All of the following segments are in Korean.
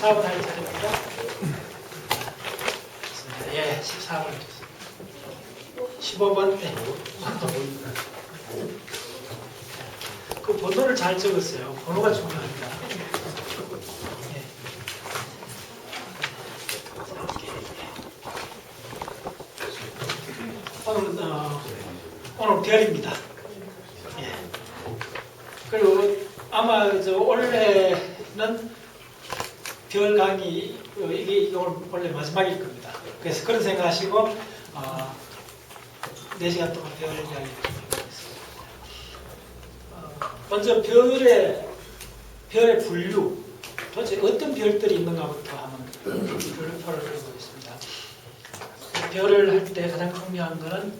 14번 할 차례입니다. 예, 14번. 15번. 네. 그 번호를 잘 적었어요. 번호가 중요합니다. 예. 오늘 별입니다. 예. 그리고 아마 올해는 별 강의 이게 원래 마지막일 겁니다. 그래서 그런 생각하시고 4시간 동안 별 이야기 하겠습니다. 먼저 별의 분류, 도대체 어떤 별들이 있는가부터 한번 별표를 해보겠습니다. 별을 할 때 가장 중요한 것은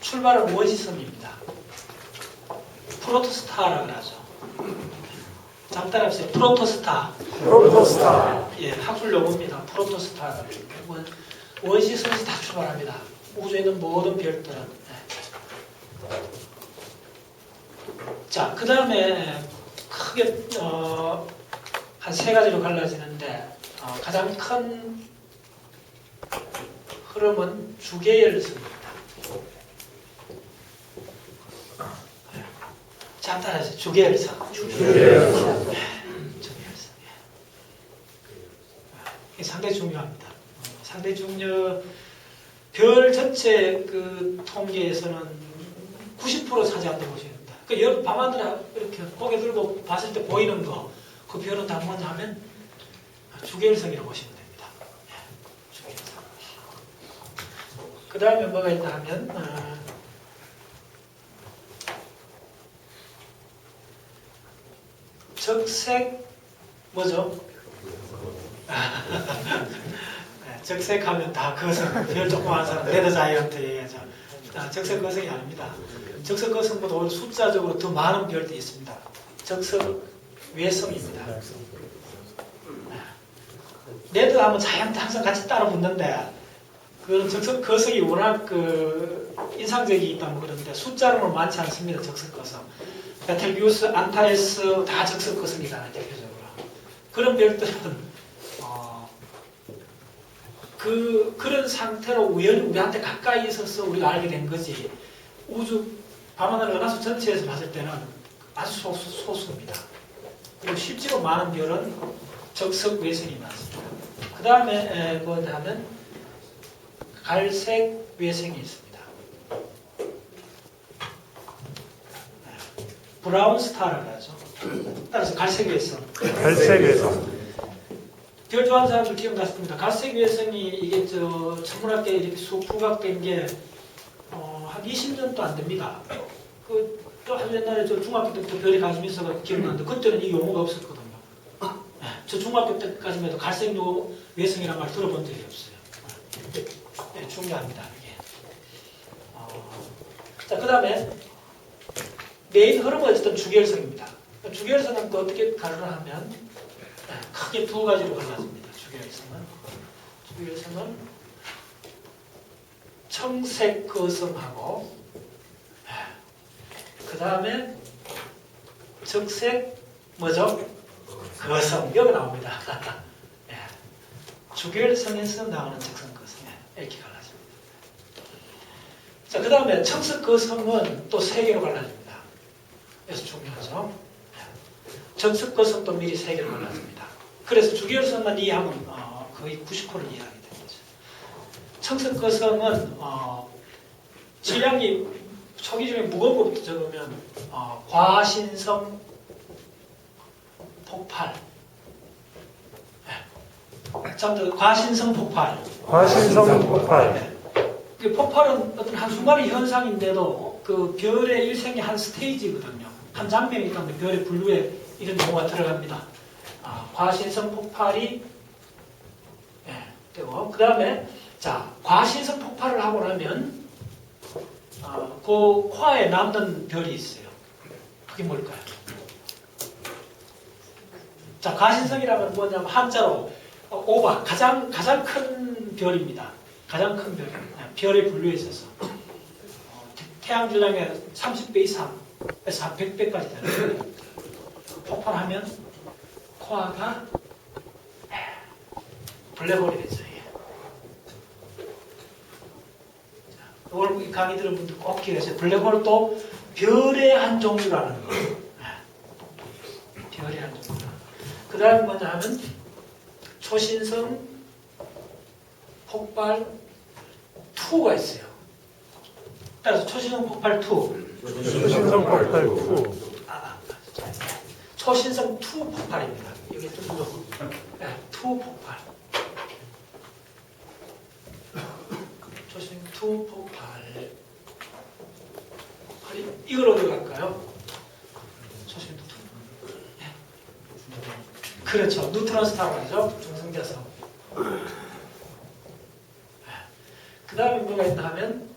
출발은 원시성입니다. 프로토스타라고 하죠. 잠따라하세요. 프로토스타. 프로토스타. 예, 학술 용어입니다. 프로토스타. 원시성에서 다 출발합니다. 우주에 있는 모든 별들은. 네. 자, 그 다음에 크게 한 3가지로 갈라지는데 가장 큰 흐름은 주계열성입니다. 자, 따라하세요. 주계열성. 주계열성. 이게 상당히 중요합니다. 상당히 별 전체 그 통계에서는 90% 차지한다고 보시면 됩니다. 그 밤하늘 이렇게 고개 들고 봤을 때 보이는 거, 그 별은 다 뭐냐 하면 주계열성이라고 보시면 됩니다. 주계열성. 그 다음에 뭐가 있나 하면 적색 뭐죠? 적색하면 다 거성, 별 조그마한 사람, 레드 자이언트 얘기하죠. 적색 거성이 아닙니다. 적색 거성보다 오히려 숫자적으로 더 많은 별들이 있습니다. 적색 외성입니다. 레드 하면 자이언트 항상 같이 따라 붙는데 그런 적색 거성이 워낙 인상적이 있다면 그런데 숫자로는 많지 않습니다. 적색 거성. 베텔기우스, 안타레스 다 적색 거성이잖아요. 대표적으로. 그런 별들은 그런 상태로 우연히 우리한테 가까이 있어서 우리가 알게 된 거지. 우주 밤하늘 은하수 전체에서 봤을 때는 아주 소수입니다. 그리고 실제로 많은 별은 적색 외성이 많습니다. 그 다음에 뭐냐면 갈색 외성이 있습니다. 브라운 스타라고 하죠. 따라서 갈색 외성. 갈색 외성. 별 좋아하는 사람들 기억나실 겁니다. 갈색 외성이 이게 천문학계 이렇게 부각된 게 한 20년도 안 됩니다. 또 아주 옛날에 저 중학교 때부터 별에 관심이 있어서 기억나는데 그때는 이 용어가 없었거든요. 저 중학교 때까지만 해도 갈색 외성이라는 말 들어본 적이 없어요. 네, 중요합니다. 이게. 자, 그 다음에 메인 흐름은 어쨌든 주계열성입니다. 주계열성은 또 어떻게 가르하면 크게 2가지로 갈라집니다. 주계열성은 청색 거성하고 그 다음에 적색 뭐죠? 거성. 여기 나옵니다. 주계열성에서 나오는 적색 거성. 이렇게 갈라집니다. 자, 그 다음에 청색 거성은 또 3개로 갈라집니다. 그래서 중요하죠. 적색 거성도 미리 3개로 갈라집니다. 그래서 주계열성만 이해하면 거의 90%를 이해하게 됩니다. 청색 거성은 질량이 초기 중에 무거운 것부터 적으면 과신성 폭발. 과신성 폭발. 과신성 폭발. 그 폭발은 어떤 한순간의 현상인데도 그 별의 일생의 한 스테이지거든요. 한 장면이 있다는데 별의 분류에 이런 용어가 들어갑니다. 과신성 폭발이 되고 그 다음에 자 과신성 폭발을 하고 나면 그 코아에 남는 별이 있어요. 그게 뭘까요? 자 과신성이라면 뭐냐면 한자로 오바 가장 큰 별입니다. 가장 큰 별, 별의 분류에 있어서 태양 질량의 30배 이상에서 한 100배까지 되는 폭발하면 코아가 블랙홀이 되죠. 이게. 자, 이걸 강의 들은 분들 꼭 기억하세요. 블랙홀도 별의 한 종류라는 거. 별의 한 종류. 그 다음에 뭐냐 하면 초신성 폭발 2가 있어요. 따라서 초신성 폭발 2. 초신성 폭발 2. 초신성 2 폭발입니다. 여기 좀 더. 네, 2 폭발. 초신성 2 폭발. 이걸 어디로 갈까요? 초신성 2. 네. 그렇죠. 뉴트론 스타로 하죠. 중성자석. 그 다음에 뭐가 있나 하면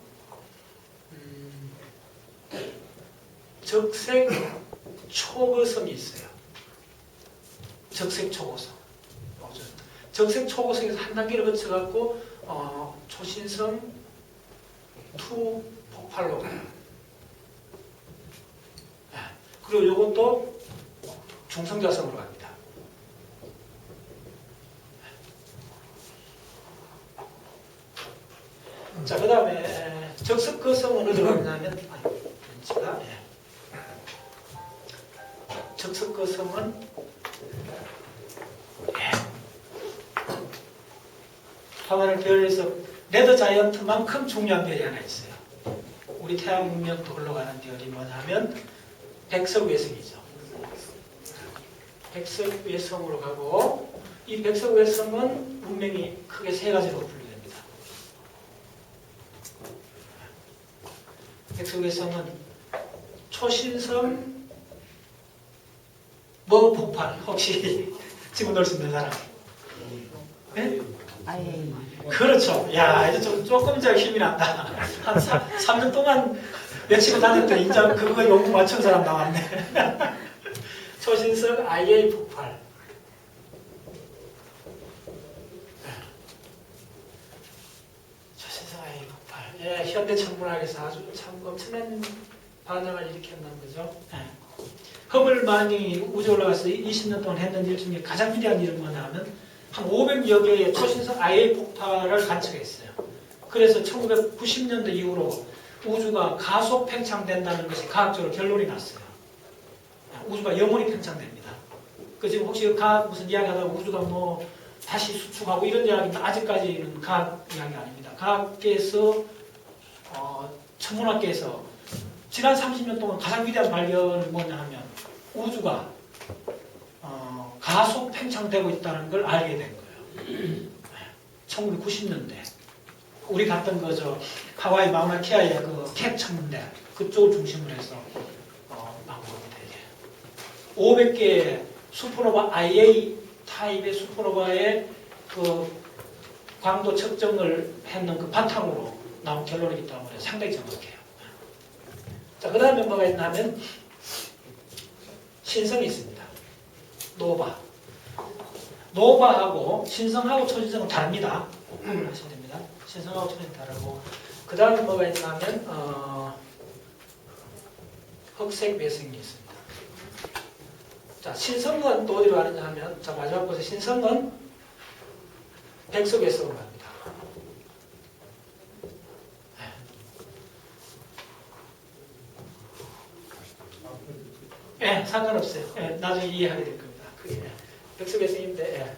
적색 초고성이 있어요. 적색 초고성. 적색 초고성에서 한 단계를 거쳐갖고 초신성 2 폭발로 가요. 그리고 이것도 중성자성으로 갑니다. 자, 그 다음에 적석거성은 어디로 가냐면 적석거성은 화면을 별에서 레드 자이언트만큼 중요한 별이 하나 있어요. 우리 태양 문명도 흘러가는 별이 뭐냐면 백석외성이죠. 백석외성으로 가고 이 백석외성은 문명이 크게 세 가지로 분류됩니다. 백석외성은 초신성 뭐 폭발 혹시 지금 넣을 수 있는 사람? 네? 그렇죠. 야, 이제 조금 더 힘이 난다. 한 3년 동안 외치고 다녔더니 이제 그거 용구 맞춘 사람 나왔네. 초신성 IA 폭발. 초신성 IA 폭발. 예, 현대 천문학에서 아주 참 엄청난 반응을 일으켰는 거죠. 예. 허블 망원경이 우주에 올라가서 20년 동안 했는 일 중에 가장 위대한 일은 뭐냐면 한 500여 개의 초신성 IA 폭발을 관측했어요. 그래서 1990년대 이후로 우주가 가속 팽창된다는 것이 과학적으로 결론이 났어요. 우주가 영원히 팽창됩니다. 그 지금 혹시 과학 무슨 이야기하다가 우주가 뭐 다시 수축하고 이런 이야기는 아직까지는 과학 이야기 아닙니다. 과학계에서 천문학계에서 지난 30년 동안 가장 위대한 발견은 뭐냐 하면 우주가 가속 팽창되고 있다는 걸 알게 된 거예요. 1990년대 우리 갔던 거죠. 하와이 마우나케아의 그 캡 천문대 그쪽을 중심으로 해서 나온 겁니다. 이게 500개의 슈퍼노바 IA 타입의 슈퍼노바의 그 광도 측정을 했는 그 바탕으로 나온 결론이기 때문에 상당히 정확해요. 자, 그 다음에 뭐가 있냐면 신성이 있습니다. 노바. 노바하고 신성하고 초신성은 다릅니다. 꼭 구분을 하셔야 됩니다. 신성하고 초신성 다르고 그 다음에 뭐가 있냐면 흑색 외성이 있습니다. 자, 신성은 또 어디로 가느냐 하면 자, 마지막 보세요. 신성은 백석 외성으로 갑니다. 예, 상관없어요. 예, 나중에 이해하게 될 겁니다. 그게 백석외성인데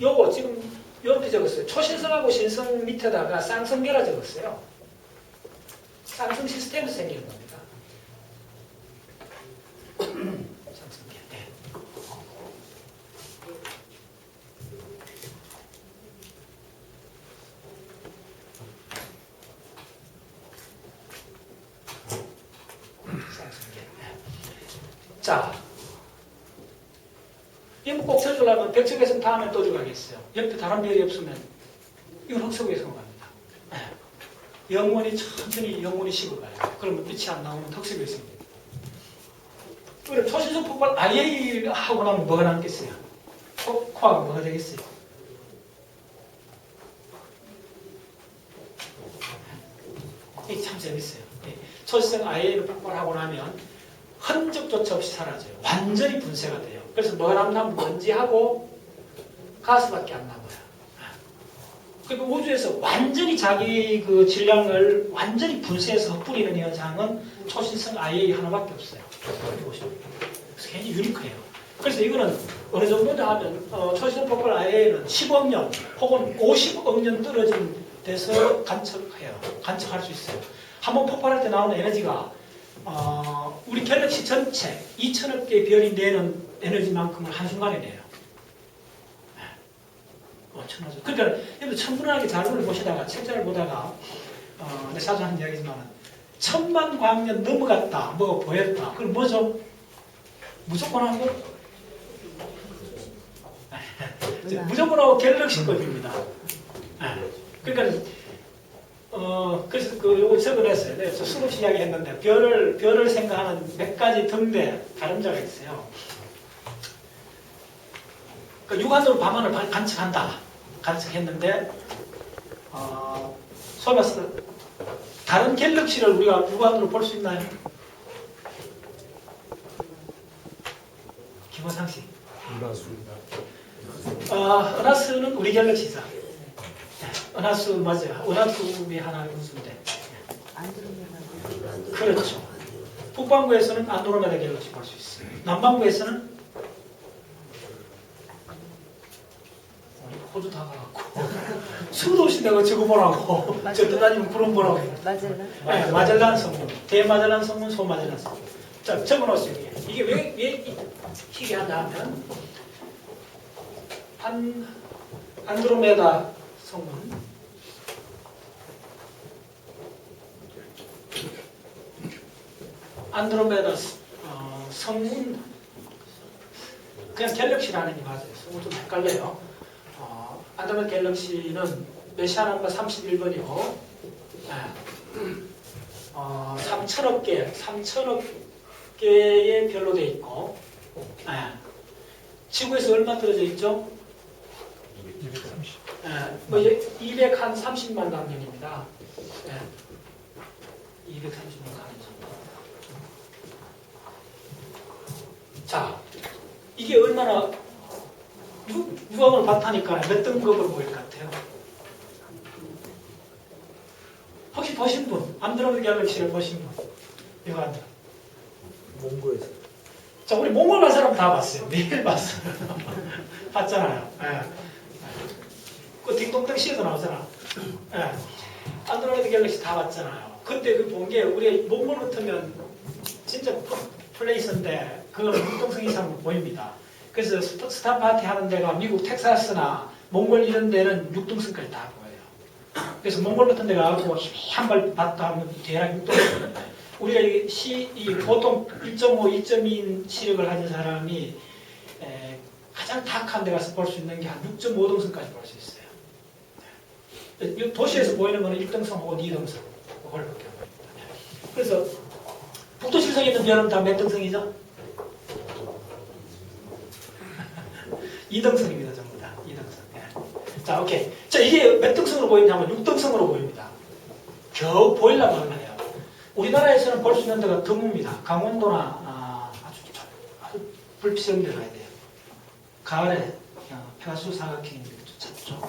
요거 지금 이렇게 적었어요. 초신성하고 신성 밑에다가 쌍성계라 적었어요. 쌍성 시스템에서 생기는 겁니다. 쌍성계. 네. 자, 이거 꼭 찾으려면 백석외성 다음에 또 들어가겠어요. 옆에 다른 별이 없으면 이건 흑석외성으로 갑니다. 네. 영원히 천천히 영원히 식어가요. 그러면 빛이 안 나오면 흑석외성입니다. 그럼 초신성 폭발 IA 하고 나면 뭐가 남겠어요? 코아가 뭐가 되겠어요? 이게 참 재밌어요. 초신성 IA를 폭발하고 나면 흔적조차 없이 사라져요. 완전히 분쇄가 돼요. 그래서 뭐가 남나면 먼지하고 가스밖에 안 남아요. 그러니까 우주에서 완전히 자기 그 질량을 완전히 분쇄해서 흩뿌리는 현상은 초신성 IA 하나밖에 없어요. 그래서 굉장히 유니크해요. 그래서 이거는 어느 정도냐 하면 초신성 폭발 IA는 10억 년 혹은 50억 년 떨어진 데서 관측할 수 있어요. 한번 폭발할 때 나오는 에너지가 우리 갤럭시 전체 2천억 개의 별이 내는 에너지만큼을 한순간에 내요. 엄청나죠. 그러니까 여러분 천문학의 자료를 보시다가 책자를 보다가 내 자주 하는 이야기지만 1000만 광년 넘어갔다, 뭐가 보였다. 그럼 뭐죠? 무조건 하고 무조건 하고 갤럭시급입니다. 그러니까 그래서 요거 적어냈어요. 네, 저 수없이 이야기했는데 별을 생각하는 몇 가지 등대 다름자가 있어요. 그러니까 육안으로 밤하늘 관측했는데 소위 말해서 다른 갤럭시를 우리가 육안으로 볼 수 있나요? 김원상 씨. 은하수는 우리 갤럭시죠. 은하수 맞아요. 은하수의 하나의 분수인데. 그렇죠. 북반구에서는 안드로메다 갤럭시 볼 수 있어요. 남반구에서는 호주 다 가갖고 수도 없이 내가 적어보라고 저 떠다니면 구름 보라고 네, 마젤란 성문, 대마젤란 성문, 소마젤란 성문. 자, 적어놓으세요. 이게 왜 희귀하냐 하면 안드로메다 성문, 안드로메다 성문, 그냥 갤럭시라는 게 맞아요. 성문 좀 헷갈려요. 안드로메다 갤럭시는 메시아남과 31번이고 3천억 개의 별로 되어 있고 지구에서 얼마 떨어져 있죠? 230만 광년입니다. 230만 광년. 자, 이게 얼마나 유황을 바타니까 몇 등급을 보일 것 같아요? 혹시 보신 분? 안드로메다 갤럭시를 보신 분? 유황. 몽고에서. 자, 우리 몽골 간 사람 다 봤어요. 매일 봤어요. 봤잖아요. 그 딩동댕 시에도 나오잖아. 안드로메다 갤럭시 다 봤잖아요. 그때 그 본 게 우리 몽골 같으면 진짜 플레이스인데 그거는 융통성 이상 보입니다. 그래서 스타 파티 하는 데가 미국 텍사스나 몽골 이런 데는 6등선까지 다 보여요. 그래서 몽골 같은 데 가서 한발 봤다 하면 대략 6등선. 우리가 이 보통 1.5, 1.2인 시력을 가진 사람이 가장 탁한 데 가서 볼 수 있는 게 한 6.5등선까지 볼 수 있어요. 도시에서 보이는 거는 1등선 혹은 2등선. 그걸 볼게요. 그래서 북두칠성에 있는 별은 다 몇 등성이죠? 2등성입니다. 전부 다. 2등성. 자, 오케이. 자, 이게 몇 등성으로 보이냐면 6등성으로 보입니다. 겨우 보이려고 하는 거예요. 우리나라에서는 볼 수 있는 데가 드뭅니다. 강원도나 아주 불피성이 들어가야 돼요. 가을에 페가수스 사각형이 찾죠.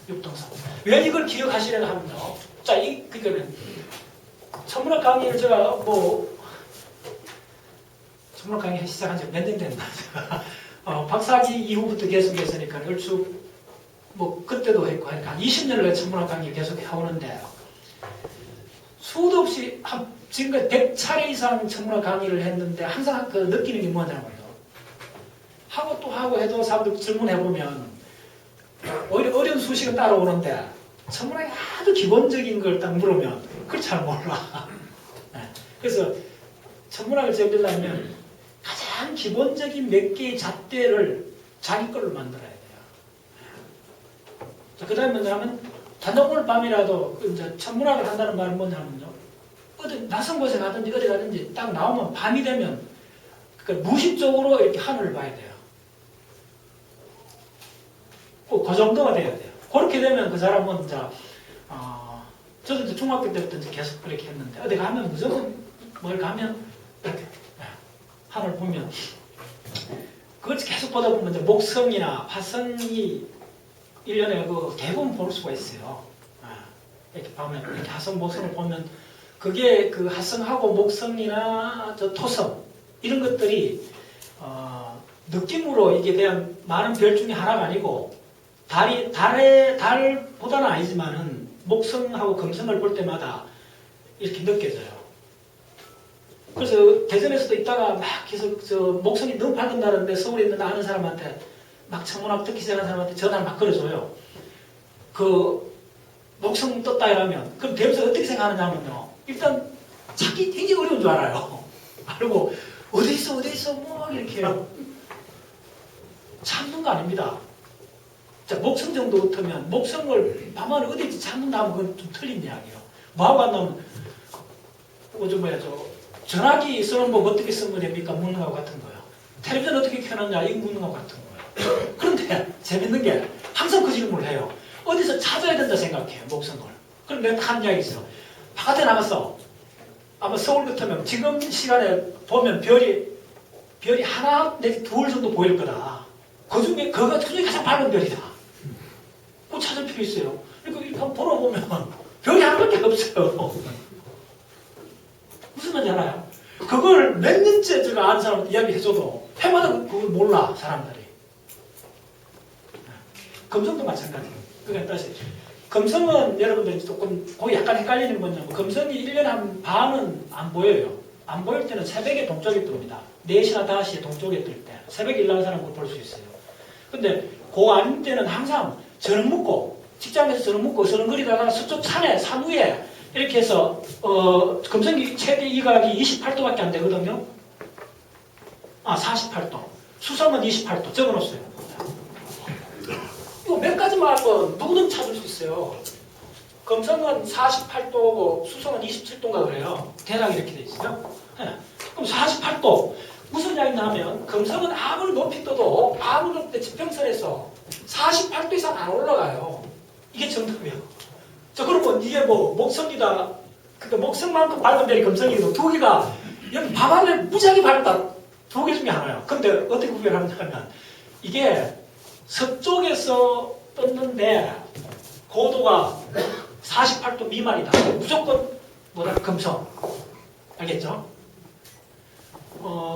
6등성. 왜 이걸 기억하시려고 하면요. 자, 그러니까는 천문학 강의를 제가 천문학 강의 시작한 지 몇 년 됐나. 박사학위 이후부터 계속했으니까 얼추 그때도 했고 하니까 한 20년을 천문학 강의를 계속 해오는데 수도 없이 지금까지 100차례 이상 천문학 강의를 했는데 항상 그 느끼는 게 뭐냐고요. 하고 또 하고 해도 사람들 질문해보면 오히려 어려운 수식은 따라오는데 천문학의 아주 기본적인 걸 딱 물으면 그걸 잘 몰라. 그래서 천문학을 배우려면 가장 기본적인 몇 개의 잣대를 자기 걸로 만들어야 돼요. 그 다음에 뭐냐면 단독 오늘 밤이라도 이제 천문학을 한다는 말은 뭐냐면요. 어디 낯선 곳에 가든지 어디 가든지 딱 나오면 밤이 되면 그러니까 무의식적으로 이렇게 하늘을 봐야 돼요. 꼭 그 정도가 돼야 돼요. 그렇게 되면 그 사람은 이제 저도 이제 중학교 때부터 이제 계속 그렇게 했는데 어디 가면 무조건 뭘 가면 이렇게 하늘 보면 그걸 계속 보다 보면 이제 목성이나 화성이 1년에 그 대부분 볼 수가 있어요. 이렇게 보면, 이렇게 화성, 목성을 보면, 그게 그 화성하고 목성이나 저 토성, 이런 것들이, 느낌으로 이게 그냥 많은 별 중에 하나가 아니고, 달보다는 아니지만은, 목성하고 금성을 볼 때마다 이렇게 느껴져요. 그래서 대전에서도 있다가 막 계속 저 목성이 너무 밝은다는데 서울에 있는 아는 사람한테 막 천문학 듣기 시작한 사람한테 전화를 막 걸어줘요. 그 목성 떴다 이러면 그럼 대부분 어떻게 생각하느냐면요. 일단 찾기 굉장히 어려운 줄 알아요. 그리고 어디 있어 뭐 이렇게 찾는 거 아닙니다. 자, 목성 정도 같으면 목성을 밤안에 어디 찾는다 하면 그건 좀 틀린 이야기예요. 뭐하고 한다면 전화기 쓰는 법 어떻게 쓰면 됩니까? 묻는 거하고 같은 거예요. 텔레비전 어떻게 켜느냐? 이거 묻는 거하고 같은 거예요. 그런데 재밌는 게 항상 그 질문을 해요. 어디서 찾아야 된다 생각해요. 목성을. 그럼 내가 한 이야기 있어요. 바깥에 나갔어. 아마 서울 같으면 지금 시간에 보면 별이 하나 내지 둘 정도 보일 거다. 그중에 가장 밝은 별이다. 그거 찾을 필요 있어요. 그러니까 이렇게 한번 돌아보면 별이 하나밖에 없어요. 무슨 말인지 알아요? 그걸 몇 년째 제가 아는 사람한테 이야기해줘도 해마다 그걸 몰라 사람들이. 금성도 마찬가지예요. 그러니까 다시 금성은 여러분들이 조금 거기 약간 헷갈리는 건 뭐냐면 금성이 1년에 한 반은 안 보여요. 안 보일 때는 새벽에 동쪽에 뜹니다. 4시나 5시에 동쪽에 뜰 때 새벽에 일 나는 사람은 볼 수 있어요. 근데 그 아닌 때는 항상 저녁 먹고 직장에서 저녁 먹고 서른거리다가 서쪽 산에 산 위에 이렇게 해서 금성이 최대 이각이 28도밖에 안 되거든요. 48도. 수성은 28도. 적어놓았어요. 이거 몇 가지만 하면 누구든 찾을 수 있어요. 금성은 48도고 수성은 27도인가 그래요. 대략 이렇게 돼 있어요. 네. 그럼 48도. 무슨 이야기냐 하면 금성은 아무리 높이 떠도 아무리 높이 지평선에서 48도 이상 안 올라가요. 이게 정답이에요. 자, 그러면 이게 뭐, 목성이다. 그러니까 목성만큼 밝은 별이 금성이고 두 개가 여기 밤하늘에 무지하게 밝다. 두 개 중에 하나예요. 근데 어떻게 구별하냐면 이게 서쪽에서 떴는데 고도가 48도 미만이다. 무조건 금성. 알겠죠?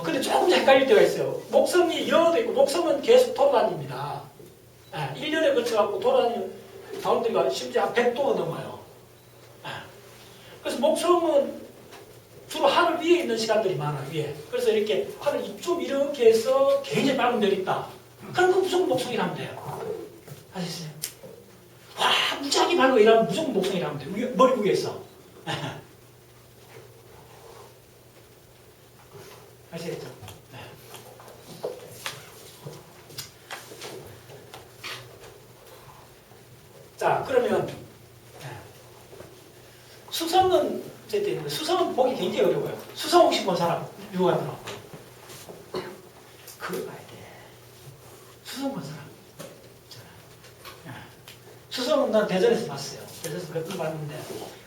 근데 조금 헷갈릴 때가 있어요. 목성이 여도 있고 목성은 계속 돌아다닙니다. 1년에 걸쳐갖고 돌아다니는 가운데가 심지어 한 100도가 넘어요. 그래서 목성은 주로 하늘 위에 있는 시간들이 많아요. 위에. 그래서 이렇게 하늘 이쪽 이렇게 해서 굉장히 밝은 별이 있다. 그럼 그 무조건 목성이라면 돼요. 아시겠어요? 와 무지하게 밝고 이러면 무조건 목성이라면 돼요. 머리 위에 있어. 아시겠죠? 자, 그러면 수성은 어쨌든 수성은 보기 굉장히 어려워요. 수성 혹시 본 사람 누가 들어? 그걸 봐야 돼. 수성 본 사람. 수성은 난 대전에서 봤어요. 대전에서 몇 번 봤는데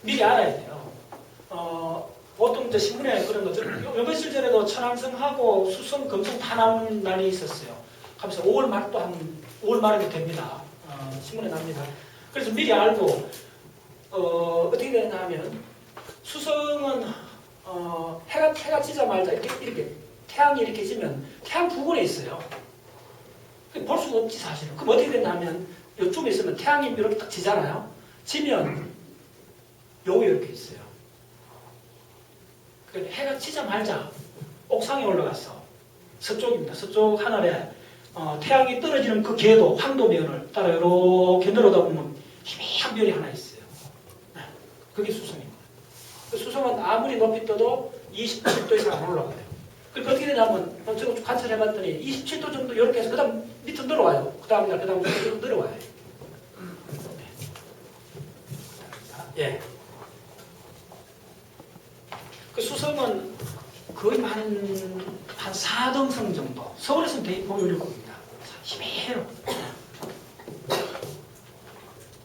미리 알아야 돼요. 보통 이제 신문에 그런 것들 요 며칠 전에도 천왕성하고 수성, 금성 다 나오는 날이 있었어요. 하면서 5월 말도 한 5월 말에도 됩니다. 신문에 납니다. 그래서 미리 알고 어떻게 되냐 하면 수성은 해가 지자마자 이렇게 태양이 이렇게 지면 태양 부근에 있어요. 볼 수가 없지 사실은. 그럼 어떻게 되냐 하면 이쪽에 있으면 태양이 이렇게 딱 지잖아요. 지면 여기 이렇게 있어요. 그러니까 해가 지자마자 옥상에 올라갔어. 서쪽입니다. 서쪽 하늘에 태양이 떨어지는 그 궤도, 황도면을 따라 이렇게 내려다 보면 희미한 별이 하나 있어요. 그게 수성입니다. 그 수성은 아무리 높이 떠도 27도 이상 안 올라가요. 그러니까 어떻게 되냐면 제가 쭉 관찰해봤더니 27도 정도 이렇게 해서 그 다음 밑으로 내려와요. 그 다음 밑으로 내려와요. 예. 그 수성은 거의 한 4등성 정도. 서울에서는 되게 보기 어려울 겁니다. 희미해요.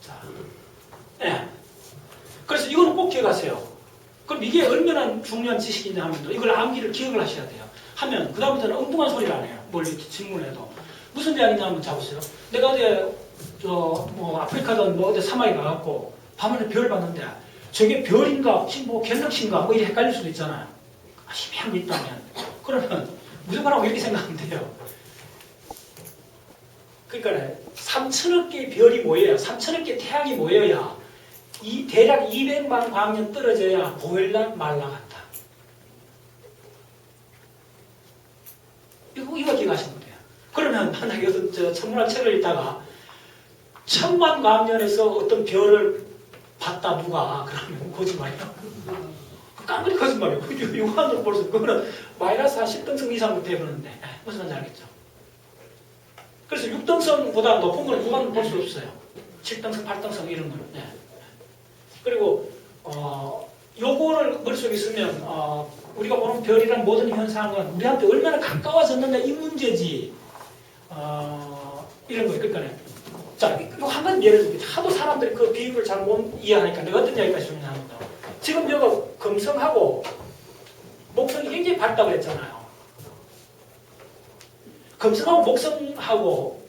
자, 예. 그래서 이거는 꼭 기억하세요. 그럼 이게 얼마나 중요한 지식이냐 하면 이걸 암기를 기억을 하셔야 돼요. 하면 그 다음부터는 엉뚱한 소리를 안 해요. 멀리 질문해도. 무슨 이야기냐면 잡으세요. 내가 어제 뭐 아프리카든 뭐 어디 사막에 가갖고 밤하늘 별 봤는데 저게 별인가, 뭐 갤럭시인가 뭐 이렇게 헷갈릴 수도 있잖아요. 희미한 게 있다면. 그러면 무슨 말하고 이렇게 생각하면 돼요. 그러니까 3천억 개의 별이 모여야 3천억 개의 태양이 모여야 이 대략 200만 광년 떨어져야 보일락 말락한다. 이거 기억하시면 돼요. 그러면 만약에 어떤 천문학 책을 읽다가 1000만 광년에서 어떤 별을 봤다 누가 그러면 거짓말이야. 깡그리 거짓말이에요. 육안으로 볼 수 그거는 마이너스 한 10등성 이상으로 되버는데 무슨 말인지 알겠죠? 그래서 6등성보다 높은 걸 육안으로 볼 수 없어요. 7등성, 8등성 이런 거는. 네. 그리고 요거를 머릿속에 있으면 우리가 보는 별이란 모든 현상은 우리한테 얼마나 가까워졌느냐 이 문제지. 이런 거예요. 그러니까 자, 이거 한 가지 예를 들면 하도 사람들이 그 비유를 잘 못 이해하니까 내가 어떤 이야기까지 정리합니다. 지금 여기 금성하고 목성이 굉장히 밝다고 했잖아요. 금성하고 목성하고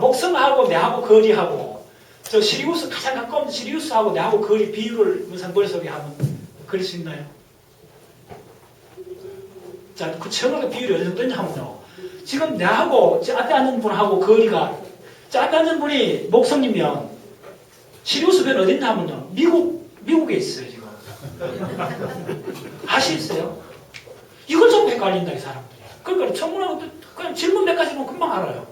목성하고 내하고 거리하고 저 시리우스 가장 가까운 시리우스하고 내하고 거리 비율을 무슨 머릿속에 한번 그릴 수 있나요? 자, 그 정확한 비율이 어느 정도인지 한번요. 지금 내하고 저 앞에 앉은 분하고 거리가 저 앞에 앉은 분이 목성이면 시리우스 별 어디 있나 하면요. 미국에 있어요 지금. 아시겠어요? 이걸 좀 헷갈린다 이 사람들이. 그러니까 천문학도 그냥 질문 몇 가지면 금방 알아요.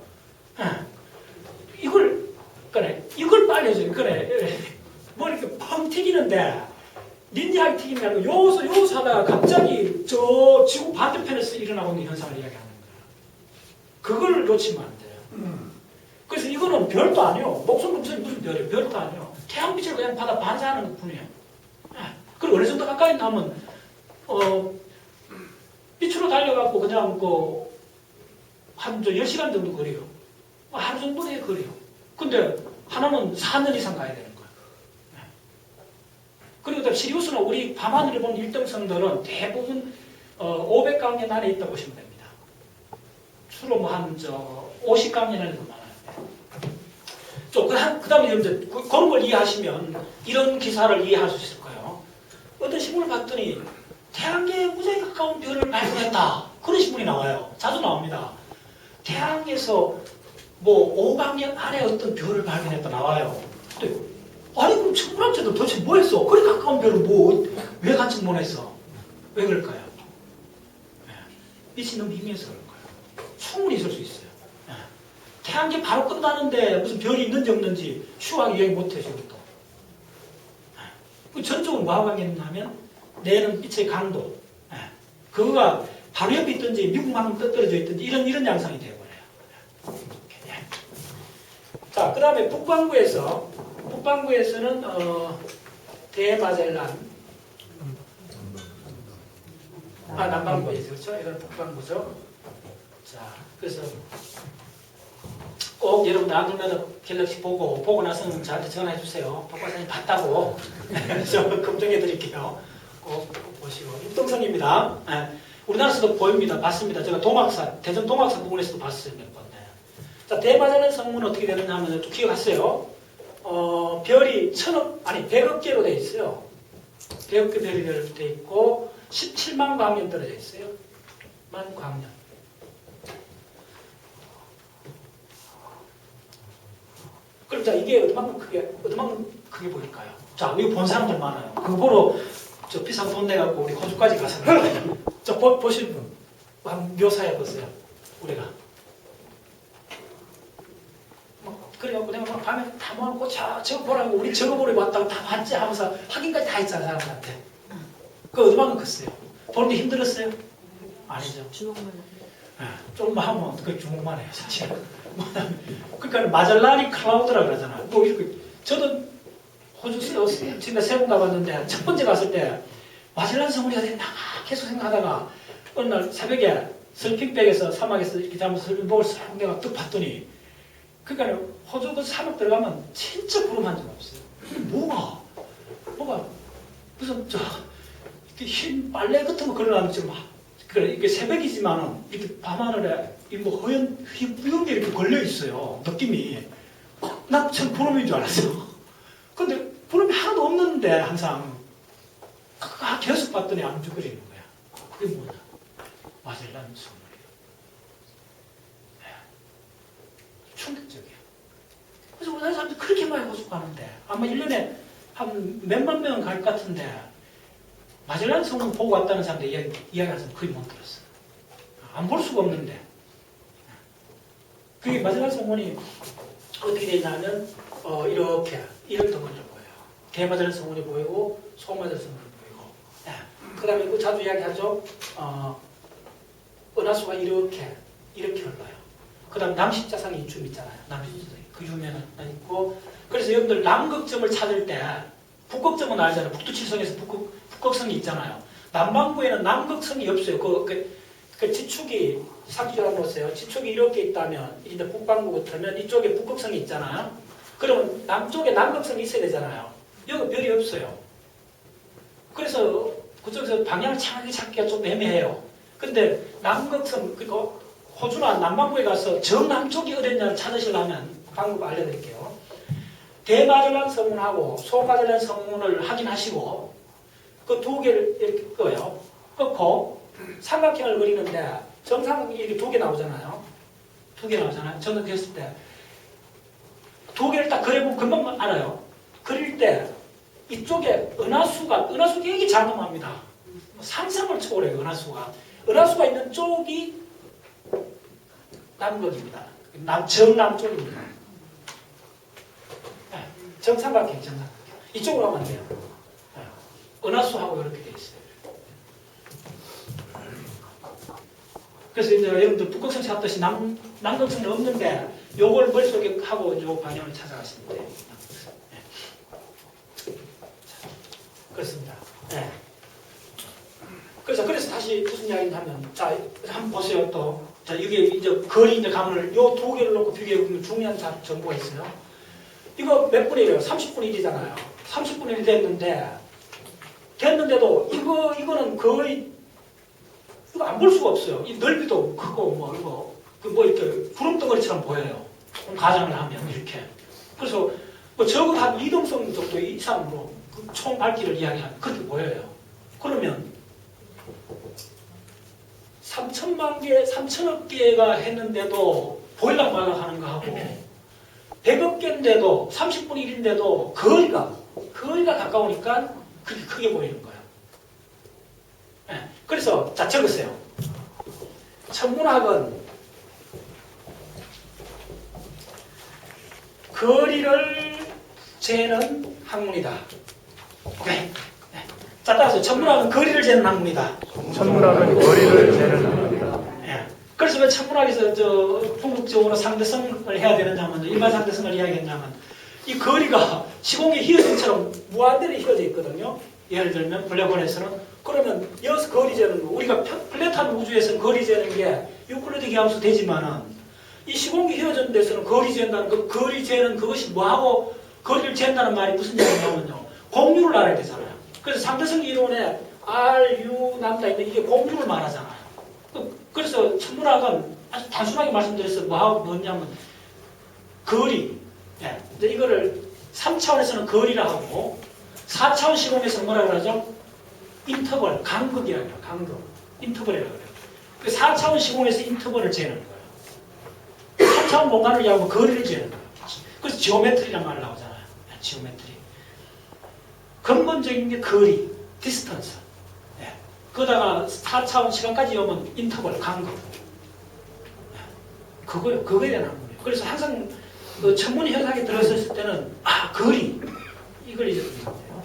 이걸 빨리 해줘요. 뭐 이렇게 펑 튀기는데 린니하게 튀기는 게 아니고 요소 하다가 갑자기 저 지구 반대편에서 일어나고 있는 현상을 이야기하는 거예요. 그걸 놓치면 안 돼요. 그래서 이거는 별도 아니에요. 목성금성이 무슨 별이에요? 별도 아니에요. 태양빛을 그냥 받아 반사하는 것 뿐이에요. 그리고 어느 정도 가까이 나면 빛으로 달려갖고 그냥 한 10시간 정도 거리요. 하루 정도의 거리요. 근데 하나는 4년 이상 가야 되는 거예요. 그리고 시리우스나 우리 밤하늘에 보는 일등성들은 대부분 500광년 안에 있다고 보시면 됩니다. 주로 한 50광년 안에도 많아요. 그 다음에 이제 그런 걸 이해하시면 이런 기사를 이해할 수 있을 거예요. 어떤 신문을 봤더니 태양계에 무지하게 가까운 별을 발견했다. 그런 신문이 나와요. 자주 나옵니다. 태양에서 뭐 5광년 안에 어떤 별을 발견했다 나와요. 근데 아니 그럼 천문학자들 도대체 뭐 했어? 그리 가까운 별을 왜 관측 못 했어? 왜 그럴까요? 빛이 너무 희미해서 그럴 거예요. 충분히 있을 수 있어요. 태양계 바로 끝나는데 무슨 별이 있는지 없는지 슈하게 이야기 못해요 지금부터. 전적으로 뭐하고 하겠냐면 내는 빛의 강도 그거가 바로 옆에 있든지 미국만큼 떨어져 있든지 이런 양상이 되어버려요. 자, 그 다음에 북반구에서는 대마젤란 남반구에서 그렇죠? 이건 북반구죠. 자, 그래서 꼭 여러분 안 그러면 갤럭시 보고 나서는 저한테 전화해 주세요. 박박사님 봤다고 저 검증해 드릴게요. 꼭 보시고 육등성입니다. 우리나라에서도 보입니다. 봤습니다. 제가 대전 동학사 부근에서도 봤어요 몇 번. 자, 대마젤란 성문은 어떻게 되느냐 하면 또 기억하세요. 별이 100억 개로 되어 있어요. 100억 개 별이 되어 있고 17만 광년 떨어져 있어요. 만 광년. 그럼 자, 이게 얼마만큼 크게 보일까요? 자, 이거 본 사람들 많아요. 그거 보러 저 비싼 돈 내갖고 우리 호주까지 가서 저 보실 분 한번 묘사해 보세요. 우리가. 그래갖고 내가 막 밤에 다 모아놓고 저거 보라고 우리 저거 보러 왔다고 다 봤지 하면서 확인까지 다 했잖아 사람들한테. 그 얼마만큼 컸어요? 보는데 힘들었어요? 아니죠. 주먹만. 좀만 하면 그 주먹만 해요 사실. 그러니까 마젤란이 클라우드라 그러잖아요. 뭐 이렇게 저도 호주 지금 3번 가봤는데 첫 번째 갔을 때 마젤란 성물이 어디 있나 계속 생각하다가 어느 날 새벽에 서핑백에서 사막에서 이렇게 자면서 설빙복을 싹 내가 뚝 봤더니 그러니까 호주 그 사막 들어가면 진짜 구름 한 점 없어요. 뭐가 무슨 이렇게 흰 빨래 같은 거 걸어놨는지 막 그래 이게 새벽이지만은 이렇게 밤하늘에 이뭐 뿌연 게 이렇게 걸려 있어요. 느낌이. 나 참 분음인 줄 알았어. 근데 분음이 하나도 없는데 항상 계속 봤더니 암죽거리는 거야. 그게 뭐냐? 마젤란 성물이에요. 충격적이야. 그래서 우리나라 사람들이 그렇게 많이 호흡하는데 아마 1년에 한 몇만 명 갈 것 같은데 마젤란 성문 보고 왔다는 사람들 이야기하는 사람 거의 못 들었어. 안 볼 수가 없는데. 그게 마젤란 성문이 어떻게 되냐면 이런 덩어리를 보여요. 대마젤란 성문이 보이고 소마젤란 성문이 보이고. 그 다음에 그 자주 이야기하죠. 은하수가 이렇게 흘러요. 그 다음 남십자상이 줌 있잖아요. 남십자상이. 그 줌에는 있고. 그래서 여러분들 남극점을 찾을 때 북극점은 알잖아요. 북두칠성에서 북극성이 있잖아요. 남반구에는 남극성이 없어요. 그 지축이 상기적으로 한번 보세요. 지축이 이렇게 있다면 이제 북반구 같으면 이쪽에 북극성이 있잖아요. 그러면 남쪽에 남극성이 있어야 되잖아요. 여기 별이 없어요. 그래서 그쪽에서 방향을 정확히 찾기가 좀 애매해요. 근데 남극성, 그러니까 호주나 남반구에 가서 정남쪽이 어딨냐를 찾으시려면 방법 알려드릴게요. 대마젤란 성문하고 소마젤란 성문을 확인하시고 그 두 개를 이렇게 꺼요. 끊고 삼각형을 그리는데 정삼각형이 이렇게 두 개 나오잖아요. 두 개 나오잖아요. 저는 그랬을 때 두 개를 딱 그려보면 금방 알아요. 그릴 때 이쪽에 은하수가 되게 장엄합니다. 상상을 초월해요. 은하수가 있는 쪽이 남극입니다. 정남쪽입니다. 네, 정삼각형. 이쪽으로 하면 안 돼요. 네, 은하수하고 이렇게 돼 있어요. 그래서 이제 여러분들 북극성 찾듯이 남극성은 없는데 요걸 머릿속에 하고 요 방향을 찾아가시면 돼요. 네. 그렇습니다. 네. 그래서 다시 무슨 이야기냐면, 자, 한번 보세요, 또. 자, 이게 이제 거리 이제 가문을 요 두 개를 놓고 비교해보면 중요한 정보가 있어요. 이거 몇 분의 1이에요? 30분의 1이잖아요. 30분의 1 됐는데도 이거는 거의 이거 안 볼 수가 없어요. 이 넓이도 크고 이렇게 구름덩어리처럼 보여요. 가정을 하면 이렇게. 그래서 적어도 한 이동성 정도 이상으로 그 총 밝기를 이야기하면 그렇게 보여요. 그러면 3천만 개, 3천억 개가 했는데도 보일락말락 하는 거 하고 100억 개인데도 30분의 1인데도 거리가 가까우니까 그렇게 크게 보이는 거예요. 네. 그래서 자 적으세요. 천문학은 거리를 재는 학문이다. 오케이. 네. 자 따라서 천문학은 거리를 재는 학문이다. 천문학은 거리를 재는 학문이다. 네. 그래서 왜 천문학에서 궁극적으로 상대성을 해야 되느냐면 일반 상대성을 이야기했냐면 이 거리가 시공의 희어성처럼 무한대로 휘어져 있거든요. 예를 들면 블랙홀에서는 그러면 여기서 거리 재는 거 우리가 플랫한 우주에서는 거리 재는 게 유클리드 기하수 되지만은 이 시공이 휘어진 데서는 거리 재는다는 그 거리 재는 그것이 뭐하고 거리를 잰다는 말이 무슨 얘기냐면요. 공유를 알아야 되잖아요. 그래서 상대성 이론에 R, U, 남다 있는데 이게 공유를 말하잖아요. 그래서 천문학은 아주 단순하게 말씀드려서 뭐냐면 거리. 예. 이거를 3차원에서는 거리라 하고 4차원 시공에서는 뭐라고 하죠? 인터벌, 간극이라고 해요. 간극. 인터벌이라고 해요. 4차원 시공에서 인터벌을 재는 거예요. 3차원 공간을 이야기하면 거리를 재는 거예요. 그래서 지오메트리란 말이 나오잖아요. 지오메트리. 근본적인 게 거리, 디스턴스. 예. 그러다가 4차원 시간까지 오면 인터벌, 간극. 예. 그거에 대한 학문이에요. 그래서 항상 그 천문 현상이 들어섰을 때는 거리. 이걸 이제 보는 거예요.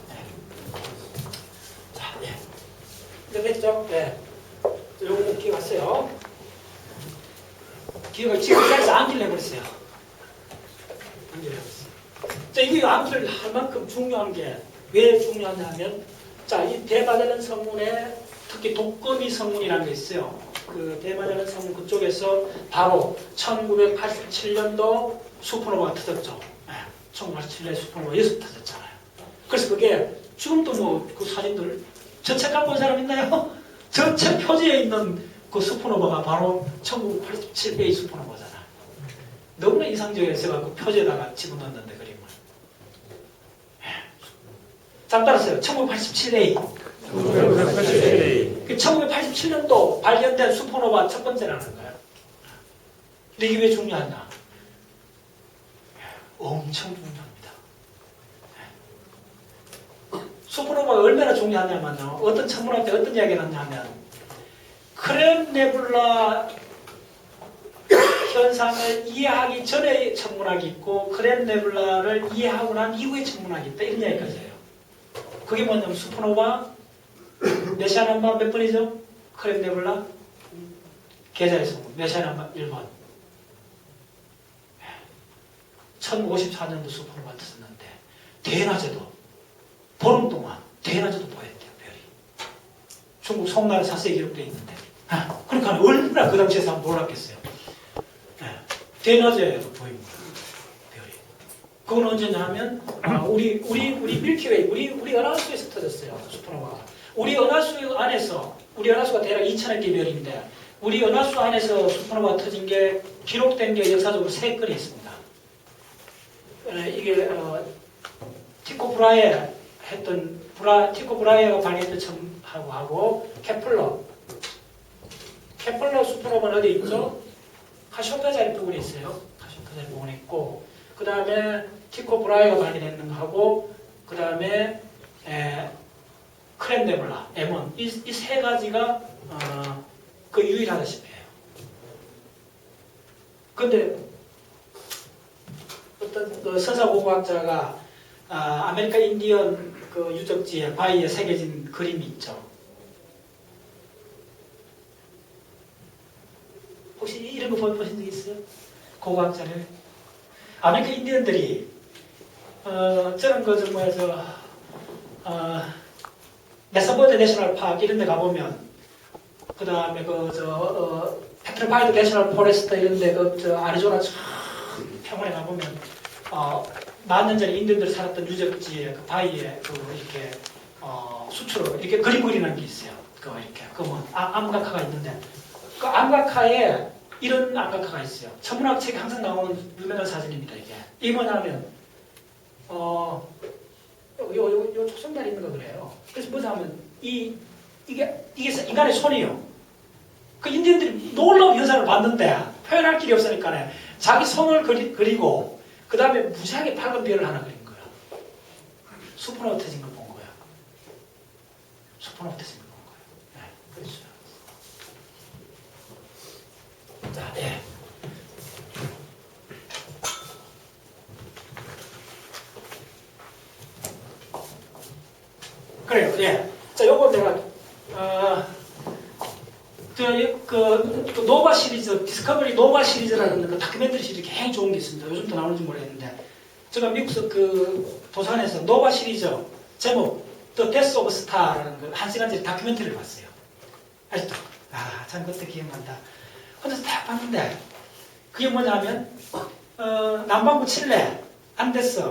자, 예. 됐죠? 예. 요거 꼭 기억하세요. 기억을 지금까지 암기를 해버렸어요. 암기를 해버렸어요. 자, 이게 암기를 할 만큼 중요한 게 왜 중요하냐면, 자, 이 대마젤란 성문에 특히 독거미 성문이라는 게 있어요. 그 대마젤란 성문 그쪽에서 바로 1987년도 슈퍼노바가 터졌죠. 네, 1987년에 슈퍼노바가 6번 터졌잖아요. 그래서 그게 지금도 그 사진들 저 책 갖고 온 사람 있나요? 저 책 표지에 있는 그 슈퍼노바가 바로 1987A의 슈퍼노바잖아. 너무나 인상적이어서 그 표지에다가 집어넣었는데 그림을. 잘 따랐어요. 1987A. 1987년도 발견된 슈퍼노바 첫 번째라는 거야. 근데 이게 왜 중요하냐? 엄청 중요합니다. 슈퍼노바가 얼마나 중요하냐면요. 어떤 천문학 때 어떤 이야기를 하냐면 크렘 네뷸라 현상을 이해하기 전에 천문학이 있고 크렘 네뷸라를 이해하고 난 이후에 천문학이 있다. 이런 이야기까지 해요. 그게 뭐냐면 슈퍼노바 메시아 넘버 몇 번이죠? 크렘 네뷸라 계좌의 성분 메시아 넘버 1번 1054년도 슈퍼노바 떴었는데 대낮에도 보름 동안 대낮에도 보였대요. 별이. 중국 송나라 사서에 기록되어 있는데 그러니까 얼마나 그 당시에 사람 놀랐겠어요. 대낮에도 보입니다. 별이. 그건 언제냐 하면 우리 밀키웨이 우리 은하수에서 터졌어요. 슈퍼노바가. 우리 은하수 안에서 우리 은하수가 대략 2,000여 개 별인데 우리 은하수 안에서 슈퍼노바가 터진 게 기록된 게 역사적으로 3건이 있습니다. 이게 티코 브라헤 했던 티코 브라헤가 발견했던 첨하고 케플러 슈퍼노바는 어디 있죠? 카시오페아 자리 부분에 있어요. 카시오페아 자리 부분에 있고 그 다음에 티코 브라헤가 발견했는 거하고 그 다음에 크렘 네뷸라 M1 이 세 가지가 그 유일하다시피 해요. 근데 어떤 그 서사고고학자가 아메리카 인디언 그 유적지에 바위에 새겨진 그림이 있죠. 혹시 이런 거 보신 적 있어요? 고고학자를 아메리카 인디언들이 저런 거 좀 뭐야 메서버드 내셔널 파크 이런 데 가보면 그 다음에 페트로파이드 내셔널 포레스트 이런 데 아리조나 평원에 가보면 만 년 전에 인디언들이 살았던 유적지에 그 바위에 이렇게 수초로 이렇게 그림 그리는 게 있어요. 이렇게 뭐 암각화가 있는데 그 암각화에 이런 암각화가 있어요. 천문학 책에 항상 나오는 유명한 사진입니다. 이게 뭐냐면 요 초승달이 있는 거 그래요. 그래서 뭐냐면 이게 인간의 손이요. 그 인디언들이 놀라운 현상을 봤는데 표현할 길이 없으니까 자기 손을 그리고 그 다음에 무지하게 밝은 별을 하나 그린 거야. 슈퍼노바 터진 걸 본 거야. 슈퍼노바 터진 걸 본 거야. 그렇죠. 자, 그래요. 자, 요거 내가 그 노바 시리즈, 디스커버리 노바 시리즈라는 그 다큐멘터리 시리즈 굉장히 좋은 게 있습니다. 요즘도 나오는지 모르겠는데 제가 미국에서 그 도서관에서 노바 시리즈 제목 The Death of Star라는 그 1시간짜리 다큐멘터리를 봤어요. 아직도 참 그때 기억난다. 혼자서 딱 봤는데 그게 뭐냐면 남반구 칠레 안데스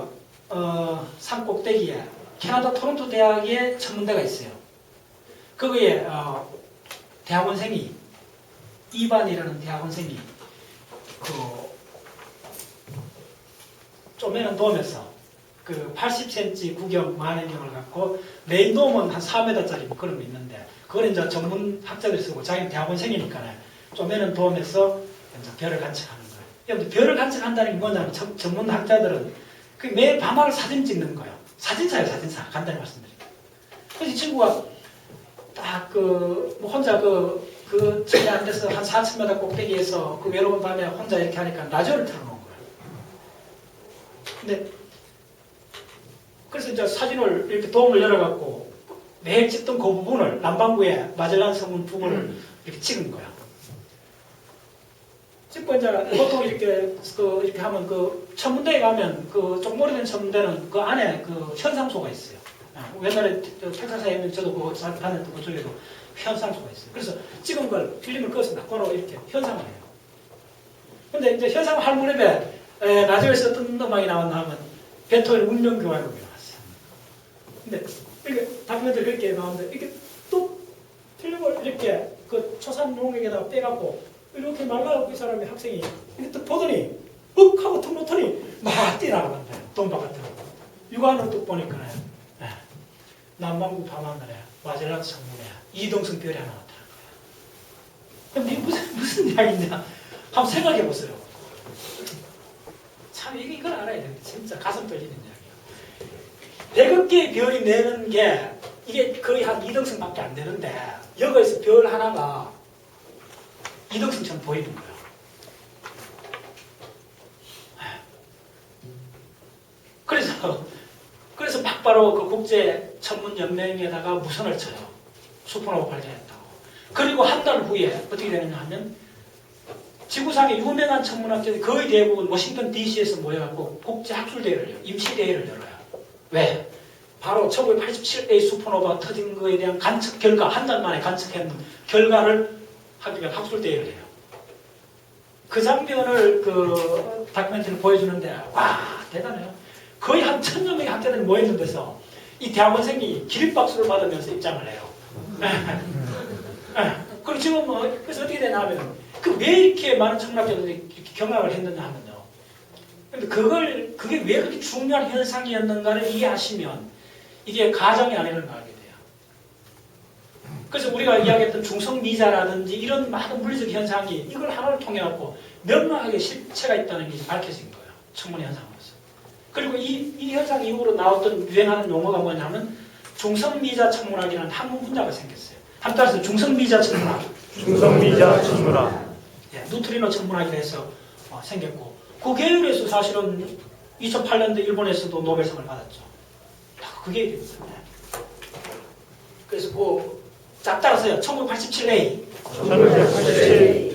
산 꼭대기에 캐나다 토론토 대학의 천문대가 있어요. 거기에 대학원생이 이반이라는 대학원생이 쪼매는 돔에서 그 80cm 구경 만원경을 갖고 메인 돔은 한 4m짜리 그런 거 있는데 그걸 이제 전문 학자들이 쓰고 자기는 대학원생이니까 쪼매는 돔에서 이제 별을 관측하는 거예요. 여러분 별을 관측한다는 게 뭐냐면 전문 학자들은 그 매일 밤하루 사진 찍는 거예요. 사진사예요, 사진사. 간단히 말씀드릴게요. 그래서 이 친구가 딱 혼자 집에 앉아서 한 4,000m 꼭대기에서 그 외로운 밤에 혼자 이렇게 하니까 라디오를 틀어놓은 거예요. 근데 그래서 이제 사진을 이렇게 돔을 열어갖고 매일 찍던 그 부분을 남반구에 마젤란 성문 부분을 이렇게 찍은 거야. 찍고 이제 보통 이렇게 하면 천문대에 가면 좀 오래된 천문대는 그 안에 현상소가 있어요. 옛날에 텍사스에 있는 저도 다녔던 그쪽에도 현상소가 있어요. 그래서 찍은 걸 필름을 꺼서 바로 이렇게 현상을 해요. 근데 이제 현상을 할 무렵에 라디오에서 어떤 음악이 나왔나 하면 베토벤의 운명교환음이 나왔어요. 근데 이렇게 다큐멘터리 그렇게 나오는데 이렇게 또 필름을 이렇게 그 초산 용액에다가 빼갖고 이렇게 말라갖고 이 사람이 학생이 이렇게 딱 보더니 욱 하고 턱 놓더니 막 뛰어나가는 거예요. 돈 바깥으로. 육안으로 뚝 보니까 남반구 밤하늘에 마젤란 성문에 이동성 별이 하나 나타난 거예요. 무슨 이야기냐? 한번 생각해 보세요. 참 이걸 알아야 되는데 진짜 가슴 떨리는 이야기예요. 100개의 별이 내는 게 이게 거의 한 2등승밖에 안 되는데 여기에서 별 하나가 2등승처럼 보이는 거예요. 그래서 막바로 그 국제 천문 연맹에다가 무선을 쳐요. 슈퍼노바 발견했다고. 그리고 한 달 후에 어떻게 되느냐 하면 지구상의 유명한 천문학자들이 거의 대부분 워싱턴 DC에서 모여갖고 국제 학술대회를 열어요. 임시대회를 열어요. 왜? 바로 1987의 슈퍼노바 터진 거에 대한 관측 결과, 한 달 만에 관측했는 결과를 하기 위한 학술대회를 해요. 그 장면을 그 다큐멘터리를 보여주는데 와 대단해요. 거의 한 1000여 명의 학자들이 모여있는 데서 이 대학원생이 기립박수를 받으면서 입장을 해요. 그리고 지금 그래서 어떻게 되냐면 왜 이렇게 많은 천문학자들이 이렇게 경악을 했느냐 하면요. 근데 그게 왜 그렇게 중요한 현상이었는가를 이해하시면 이게 가정이 아니라는 걸 알게 돼요. 그래서 우리가 이야기했던 중성미자라든지 이런 많은 물리적 현상이 이걸 하나를 통해 갖고 명확하게 실체가 있다는 게 밝혀진 거예요. 천문 현상으로서. 그리고 이 현상 이후로 나왔던 유행하는 용어가 뭐냐면 중성미자 천문학이라는 한문 분야가 생겼어요. 한번 따라서 중성미자 천문학. 중성미자 천문학. 예, 누트리노 천문학이라 해서 생겼고 그 계열에서 사실은 2008년도 일본에서도 노벨상을 받았죠. 다 그 계열입니다. 그래서 자 따라서요. 1987A. 1987.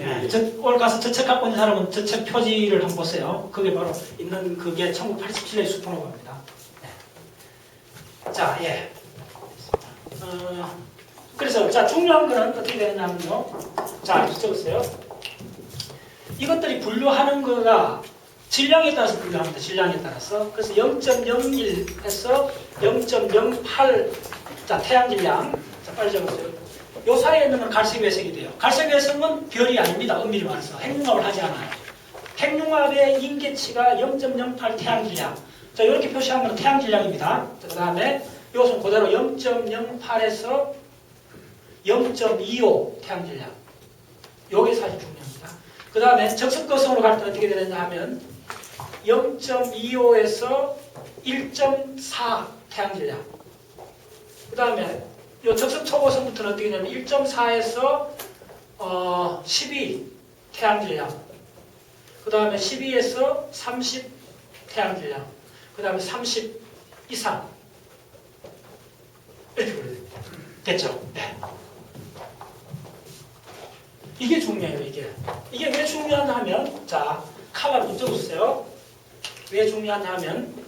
오늘 가서 저 책 갖고 있는 사람은 저 책 표지를 한번 보세요. 그게 바로 있는 그게 1987년의 슈퍼노바입니다. 네. 자, 예. 그래서 자 중요한 거는 어떻게 되느냐면요. 자, 적으세요. 이것들이 분류하는 거가 질량에 따라서 분류합니다. 질량에 따라서. 그래서 0.01에서 0.08 자, 태양 질량. 자, 빨리 적으세요. 요 사이에 있는 건 갈색 외색이 돼요. 갈색 외색은 별이 아닙니다. 엄밀히 말해서. 핵융합을 하지 않아요. 핵융합의 인계치가 0.08 태양 질량. 자, 이렇게 표시한 건 태양 질량입니다. 그 다음에 이것은 그대로 0.08에서 0.25 태양 질량. 요게 사실 중요합니다. 그 다음에 적석거성으로 갈 때 어떻게 되느냐 하면 0.25에서 1.4 태양 질량. 그 다음에 이 적석 초고성부터는 어떻게 되냐면 1.4에서 12 태양 질량. 그 다음에 12에서 30 태양 질량. 그 다음에 30 이상. 이렇게 보여드립니다. 됐죠? 네. 이게 중요해요, 이게. 이게 왜 중요하냐 하면, 자, 칼라로 적어주세요. 왜 중요하냐 하면,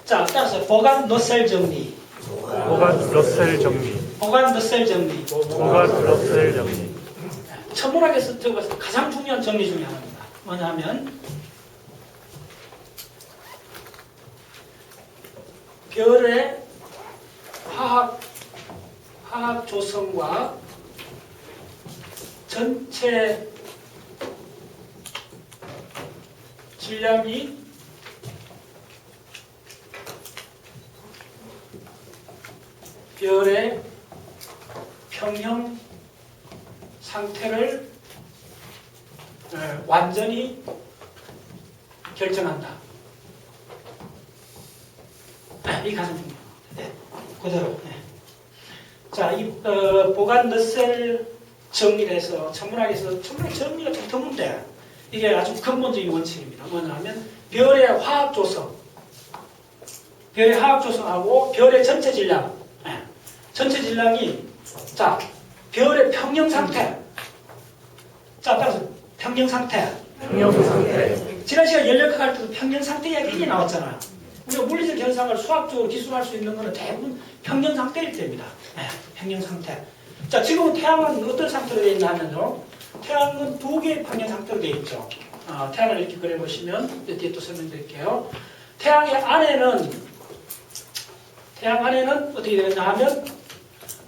자, 따라서 보간 너셀 정리. 보간 러셀 정리. 보간 너셀 정리. 보간 러셀 정리. 천문학에서 적어서 가장 중요한 정리 중에 하나입니다. 뭐냐면 별의 화학 조성과 전체 질량이 별의 평형 상태를 완전히 결정한다. 이 가장 중요합니다. 네, 그대로. 네. 자, 이 보간 너셀 정리에서 천문학에서 천문학 정리가 좀 드문데 이게 아주 근본적인 원칙입니다. 뭐냐면 별의 화학 조성, 별의 화학 조성하고 별의 전체 질량. 전체 질량이 자 별의 평형 상태. 자 따라서 평형 상태. 평형 상태. 지난 시간 연력학 할 때도 평형 상태 이야기 나왔잖아요. 우리가 물리적 현상을 수학적으로 기술할 수 있는 것은 대부분 평형 상태일 때입니다. 네, 평형 상태. 자, 지금은 태양은 어떤 상태로 되어 있나 하면요. 태양은 두 개의 평형 상태로 되어 있죠. 태양을 이렇게 그려보시면 뒤에 또 설명드릴게요. 태양 안에는 어떻게 되어 있나 하면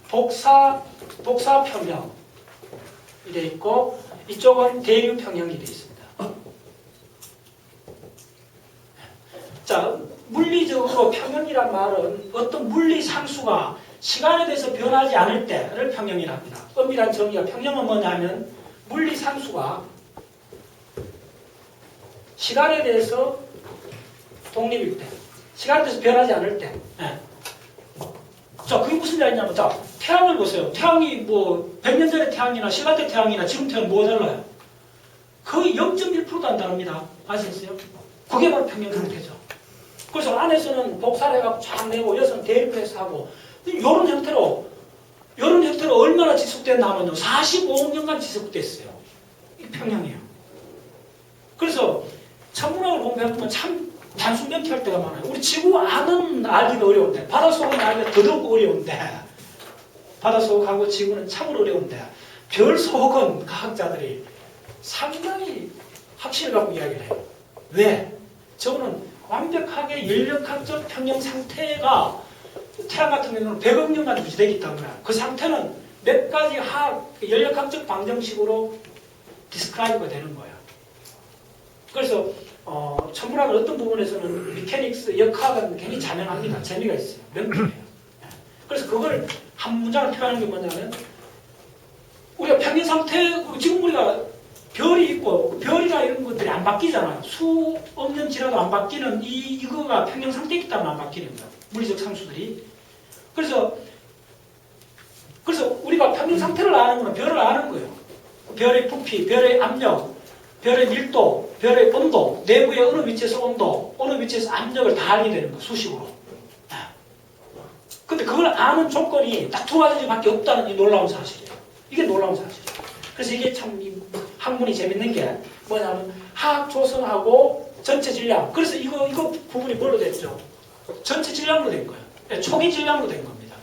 복사 평형이 되어 있고 이쪽은 대류 평형이 되어 있습니다. 자, 물리적으로 평형이란 말은 어떤 물리 상수가 시간에 대해서 변하지 않을 때를 평형이라 합니다. 엄밀한 정의가 평형은 뭐냐면 물리 상수가 시간에 대해서 독립일 때, 시간에 대해서 변하지 않을 때. 네. 자, 그게 무슨 말이냐면, 자, 태양을 보세요. 태양이 뭐 100년 전의 태양이나 시간대 태양이나 지금 태양 뭐가 달라요? 거의 0.1%도 안 다릅니다. 아시겠어요? 그게 바로 평형 상태죠. 그래서 안에서는 복사를 해갖고 쫙 내고 여기서는 대립해서 하고 이런 형태로 얼마나 지속됐나 하면요. 45억 년간 지속됐어요. 이 평형이에요. 그래서 천문학을 공부해보면 참 단순 명쾌할 때가 많아요. 우리 지구 안은 알기가 어려운데 바닷속은 알기가 더더욱 어려운데 바닷속하고 지구는 참으로 어려운데 별 속은 과학자들이 상당히 확신을 갖고 이야기를 해요. 왜? 저거는 완벽하게 연력학적 평형 상태가 태양 같은 경우는 100억 년간 유지되기 때문에 그 상태는 몇 가지 연력학적 방정식으로 디스크라이브가 되는 거예요. 그래서 천문학은 어떤 부분에서는 미케닉스, 역학은 굉장히 잔인합니다. 재미가 있어요. 명쾌해요. 그래서 그걸 한 문장을 표현하는 게 뭐냐면 우리가 평형 상태, 지금 우리가 별이 있고 별이나 이런 것들이 안 바뀌잖아요. 수억 년 지나도 안 바뀌는 이거가 평형 상태이기 때문에 안 바뀌는 거예요. 물리적 상수들이. 그래서 우리가 평형 상태를 아는 거는 별을 아는 거예요. 별의 부피, 별의 압력, 별의 밀도, 별의 온도, 내부의 어느 위치에서 온도, 어느 위치에서 압력을 다 알게 되는 거예요. 수식으로. 근데 그걸 아는 조건이 딱 두 가지밖에 없다는 이 놀라운 사실이에요. 이게 놀라운 사실이에요. 그래서 이게 참 학문이 재밌는 게 뭐냐면 하학 조성하고 전체 질량. 그래서 이거 부분이 뭘로 됐죠? 전체 질량으로 된 거예요. 초기 질량으로 된 겁니다.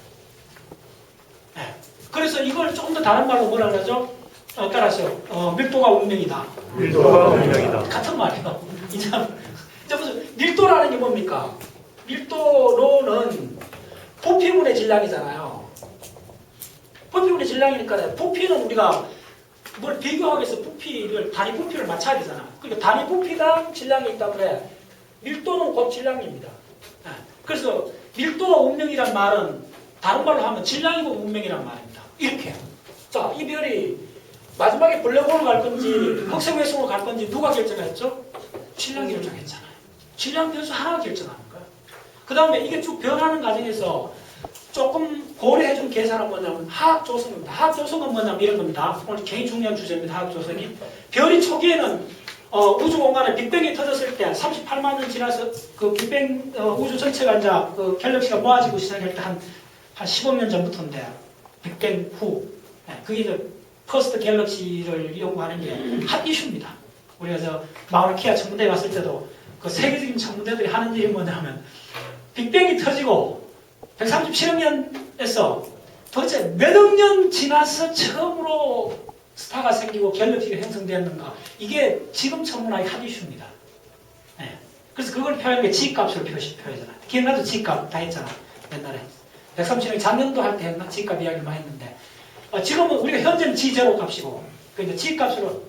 네. 그래서 이걸 조금 더 다른 말로 뭐라 그러죠? 따라서 밀도가 운명이다. 밀도가 운명이다. 같은 말이에요. 무슨 밀도라는 게 뭡니까? 밀도로는 부피분의 질량이잖아요. 부피분의 질량이니까 부피는 우리가 뭘 비교하기 위해서 단위 부피를 맞춰야 되잖아. 그러니까 단위 부피당 질량이 있다 그래. 밀도는 곧 질량입니다. 그래서 밀도가 운명이란 말은 다른 말로 하면 질량이고 운명이란 말입니다. 이렇게. 자, 이 별이 마지막에 블랙홀로 갈 건지 흑색외성으로 갈 건지 누가 결정했죠? 질량이 결정했잖아요. 질량 변수 하나가 결정하는 거예요. 그 다음에 이게 쭉 변하는 과정에서 조금 고려해준 계산은 뭐냐면 하학조성입니다. 하학조성은 뭐냐면 이런 겁니다. 오늘 굉장히 중요한 주제입니다. 하학조성이. 별이 초기에는 우주 공간에 빅뱅이 터졌을 때 38만 년 지나서 그 빅뱅 우주 전체가 이제 그 갤럭시가 모아지고 시작할 때 한 15년 전부터인데 빅뱅 후. 그게 이제 퍼스트 갤럭시를 연구하는 게 핫 이슈입니다. 우리가 저 마우나케아 천문대에 갔을 때도 그 세계적인 천문대들이 하는 일이 뭐냐면 빅뱅이 터지고 137억 년에서 도대체 몇 억 년 지나서 처음으로 스타가 생기고 갤럭시가 형성되었는가. 이게 지금 천문학의 핫 이슈입니다. 네. 그래서 그걸 표현한 게 G값으로 표현하잖아. 기억나죠? G값 다 했잖아. 옛날에 137억 작년도 할 때 했나? G값 이야기를 많이 했는데 지금은 우리가 현재는 G0 값이고 그러니까 G값으로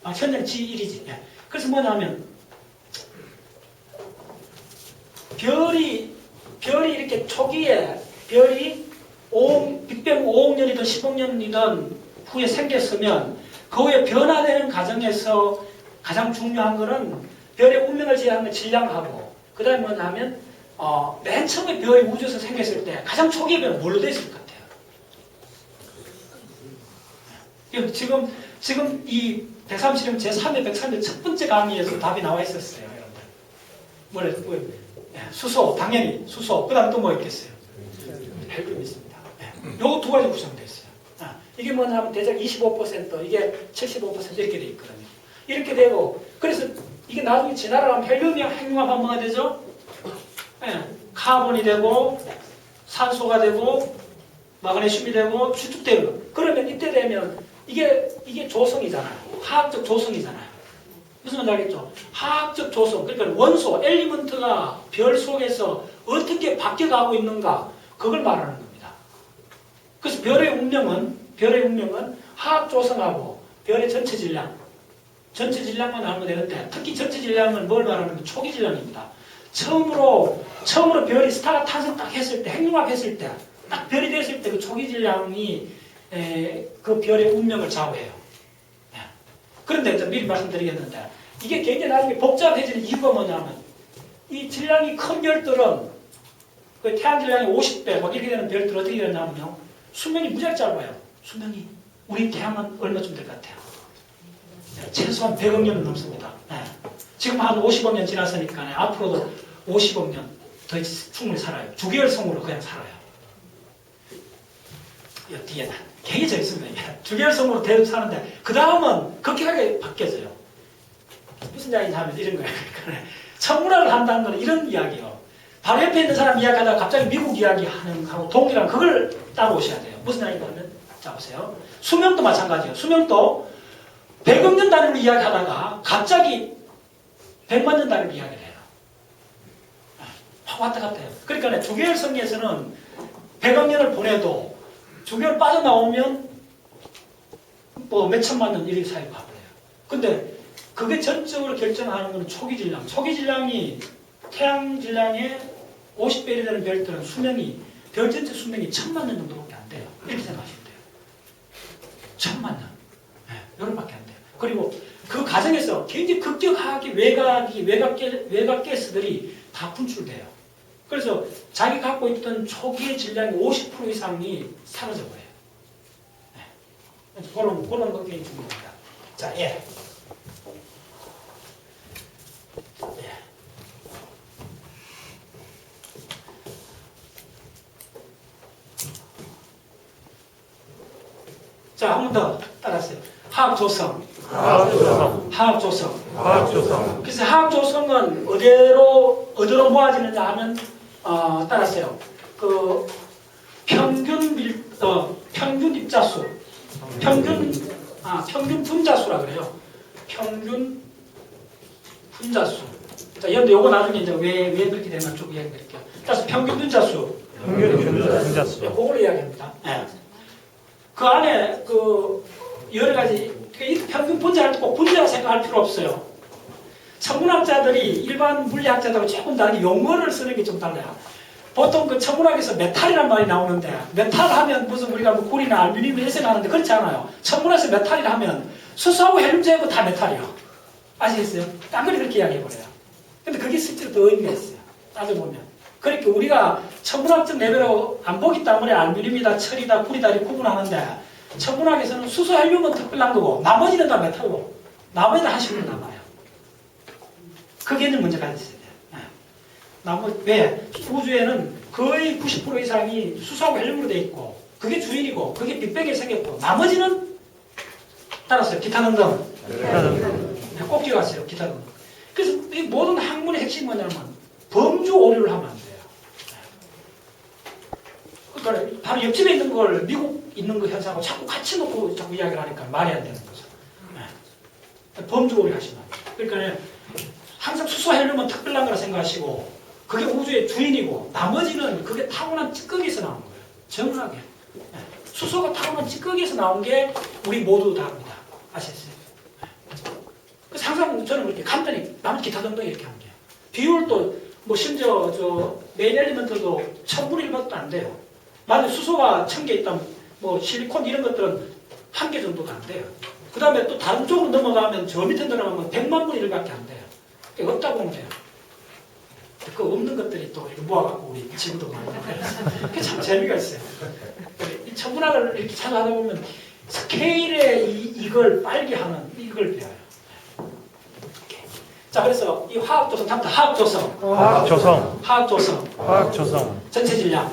현재는 G1이지. 예. 그래서 뭐냐면 별이 이렇게 초기에 별이 빅뱅 5억 년이든 10억 년이든 후에 생겼으면 그 후에 변화되는 과정에서 가장 중요한 거는 별의 운명을 지향하는 질량하고 그 다음에 뭐냐면 맨 처음에 별이 우주에서 생겼을 때 가장 초기에 별은 뭘로 되어 있을 것 같아요? 지금 이 137년 제3회 103회 첫 번째 강의에서 답이 나와 있었어요, 여러분들. 수소, 당연히 수소. 그 다음 또 뭐 있겠어요? 헬륨이 있습니다. 요거 두 가지 구성되어 있어요. 이게 뭐냐면 대략 25%, 이게 75% 이렇게 돼 있거든요. 이렇게 되고, 그래서 이게 나중에 진화를 하면 헬륨이랑 핵융합하면 뭐가 되죠? 카본이 되고 산소가 되고 마그네슘이 되고 수축되고 그러면 이때 되면 이게 조성이잖아요. 화학적 조성이잖아요. 무슨 말인지 알겠죠? 화학적 조성 그러니까 원소 엘리먼트가 별 속에서 어떻게 바뀌어가고 있는가 그걸 말하는 겁니다. 그래서 별의 운명은 화학 조성하고 별의 전체 질량만 알면 되는데 특히 전체 질량은 뭘 말하는 게 초기 질량입니다. 처음으로 별이 스타가 탄생 딱 했을 때 핵융합했을 때 딱 별이 됐을 때 그 초기 질량이 그 별의 운명을 좌우해요. 그런데 미리 말씀드리겠는데 이게 굉장히 나중에 복잡해지는 이유가 뭐냐면 이 질량이 큰 별들은 그 태양 질량이 50배 막 이렇게 되는 별들 어떻게 되냐면요 수명이 무지하게 짧아요. 수명이 우리 태양은 얼마쯤 될 것 같아요? 최소한 100억 년은 넘습니다. 지금 한 50억 년 지났으니까 앞으로도 50억 년 더 충분히 살아요. 주계열성으로 그냥 살아요. 이 뒤에 굉장히 재밌습니다. 주계열성으로 계속 사는데 그 다음은 급격하게 바뀌어져요. 무슨 이야기인지 하면 이런 거예요. 천문학을 한다는 건 이런 이야기예요. 바로 옆에 있는 사람 이야기하다가 갑자기 미국 이야기하는 하고 동일한 그걸 따라오셔야 돼요. 무슨 이야기인지 하면 자 보세요. 수명도 마찬가지예요. 수명도 100억 년 단위로 이야기하다가 갑자기 100만 년 단위로 이야기를 해요. 확 왔다 갔다 해요. 그러니까 주계열성에서는 100억 년을 보내도 주계열 빠져나오면 뭐 몇천만 년 이렇게 사이로 가버려요. 근데 그게 전적으로 결정하는 건 초기 질량. 초기 질량이 태양 질량의 50배이 되는 별들은 별 전체 수명이 1000만 년 정도밖에 안 돼요. 이렇게 생각하시면 돼요. 1000만 년. 요런밖에 안 돼요. 그리고 그 과정에서 굉장히 급격하게 외곽 가스들이 다 분출돼요. 그래서 자기 갖고 있던 초기의 질량의 50% 이상이 사라져버려요. 그런 것 굉장히 중요합니다. 자, 자, 한 번 더 따라하세요. 화학 조성. 그래서 화학 조성은 어디로 모아지느냐 하면 따라하세요. 그 평균 입자수, 평균 분자수라 그래요. 평균 분자수. 자, 여러분들 요거 나중에 이제 왜 그렇게 되나 쭉 이야기 드릴게요. 따라서 평균 분자수. 그걸 이야기합니다. 그 안에 여러 가지 평균 분자할 때 꼭 분자라 생각할 필요 없어요. 천문학자들이 일반 물리학자들하고 조금 다르게 용어를 쓰는 게 좀 달라요. 보통 그 천문학에서 메탈이란 말이 나오는데 메탈 하면 무슨 우리가 뭐 구리나 알루미늄 이런 생각하는데 그렇지 않아요. 천문학에서 메탈이라 하면 수소하고 헬륨 제하고 다 메탈이요. 아시겠어요? 딴거리 그렇게 이야기해버려요. 근데 그게 실제로 더 의미가 있어요. 따져보면. 그러니까 우리가 천문학적 레벨로 안 보기 때문에 알루미늄이다, 철이다, 구리다 이렇게 구분하는데 천문학에서는 수소, 헬륨은 특별한 거고 나머지는 다 메탈로 나머지는 한 식으로 남아요. 그 개념 먼저 가지셔야 돼요. 왜? 우주에는 거의 90% 이상이 수소하고 헬륨으로 되어 있고 그게 주인이고 그게 빅뱅에 생겼고 나머지는 따라서요. 기타 등등. 꼭 기억하세요. 기타 등등. 그래서 이 모든 학문의 핵심이 뭐냐면 범주 오류를 하면 안 돼요. 그러니까 바로 옆집에 있는 걸 미국 있는 그 현상하고 자꾸 같이 놓고 자꾸 이야기를 하니까 말이 안 되는 거죠. 범주 오류 하시면 안 돼요. 그러니까 항상 수소 헬륨은 특별한 거라 생각하시고 그게 우주의 주인이고 나머지는 그게 타고난 찌꺼기에서 나온 거예요. 정확하게. 수소가 타고난 찌꺼기에서 나온 게 우리 모두 다입니다. 아시겠어요? 그래서 항상 저는 그렇게 간단히 나머지 기타 등등 이렇게 하면 돼요. 비율도 뭐 심지어 메인 엘리먼트도 1000분의 1번도 안 돼요. 만약 수소가 1000개 있다면 뭐 실리콘 이런 것들은 1개 정도도 안 돼요. 그 다음에 또 다른 쪽으로 넘어가면 저 밑에 들어가면 100만 분의 1밖에 안 돼요. 없다고 보면 돼요. 그 없는 것들이 또 이렇게 모아갖고 우리 지구도 많이 그게 참 재미가 있어요. 이 천문학을 이렇게 찾아하다 보면 스케일에 이걸 빨리 하는 이걸 배워요. 자, 그래서 이 화학조성, 다음부터 화학조성. 전체 질량.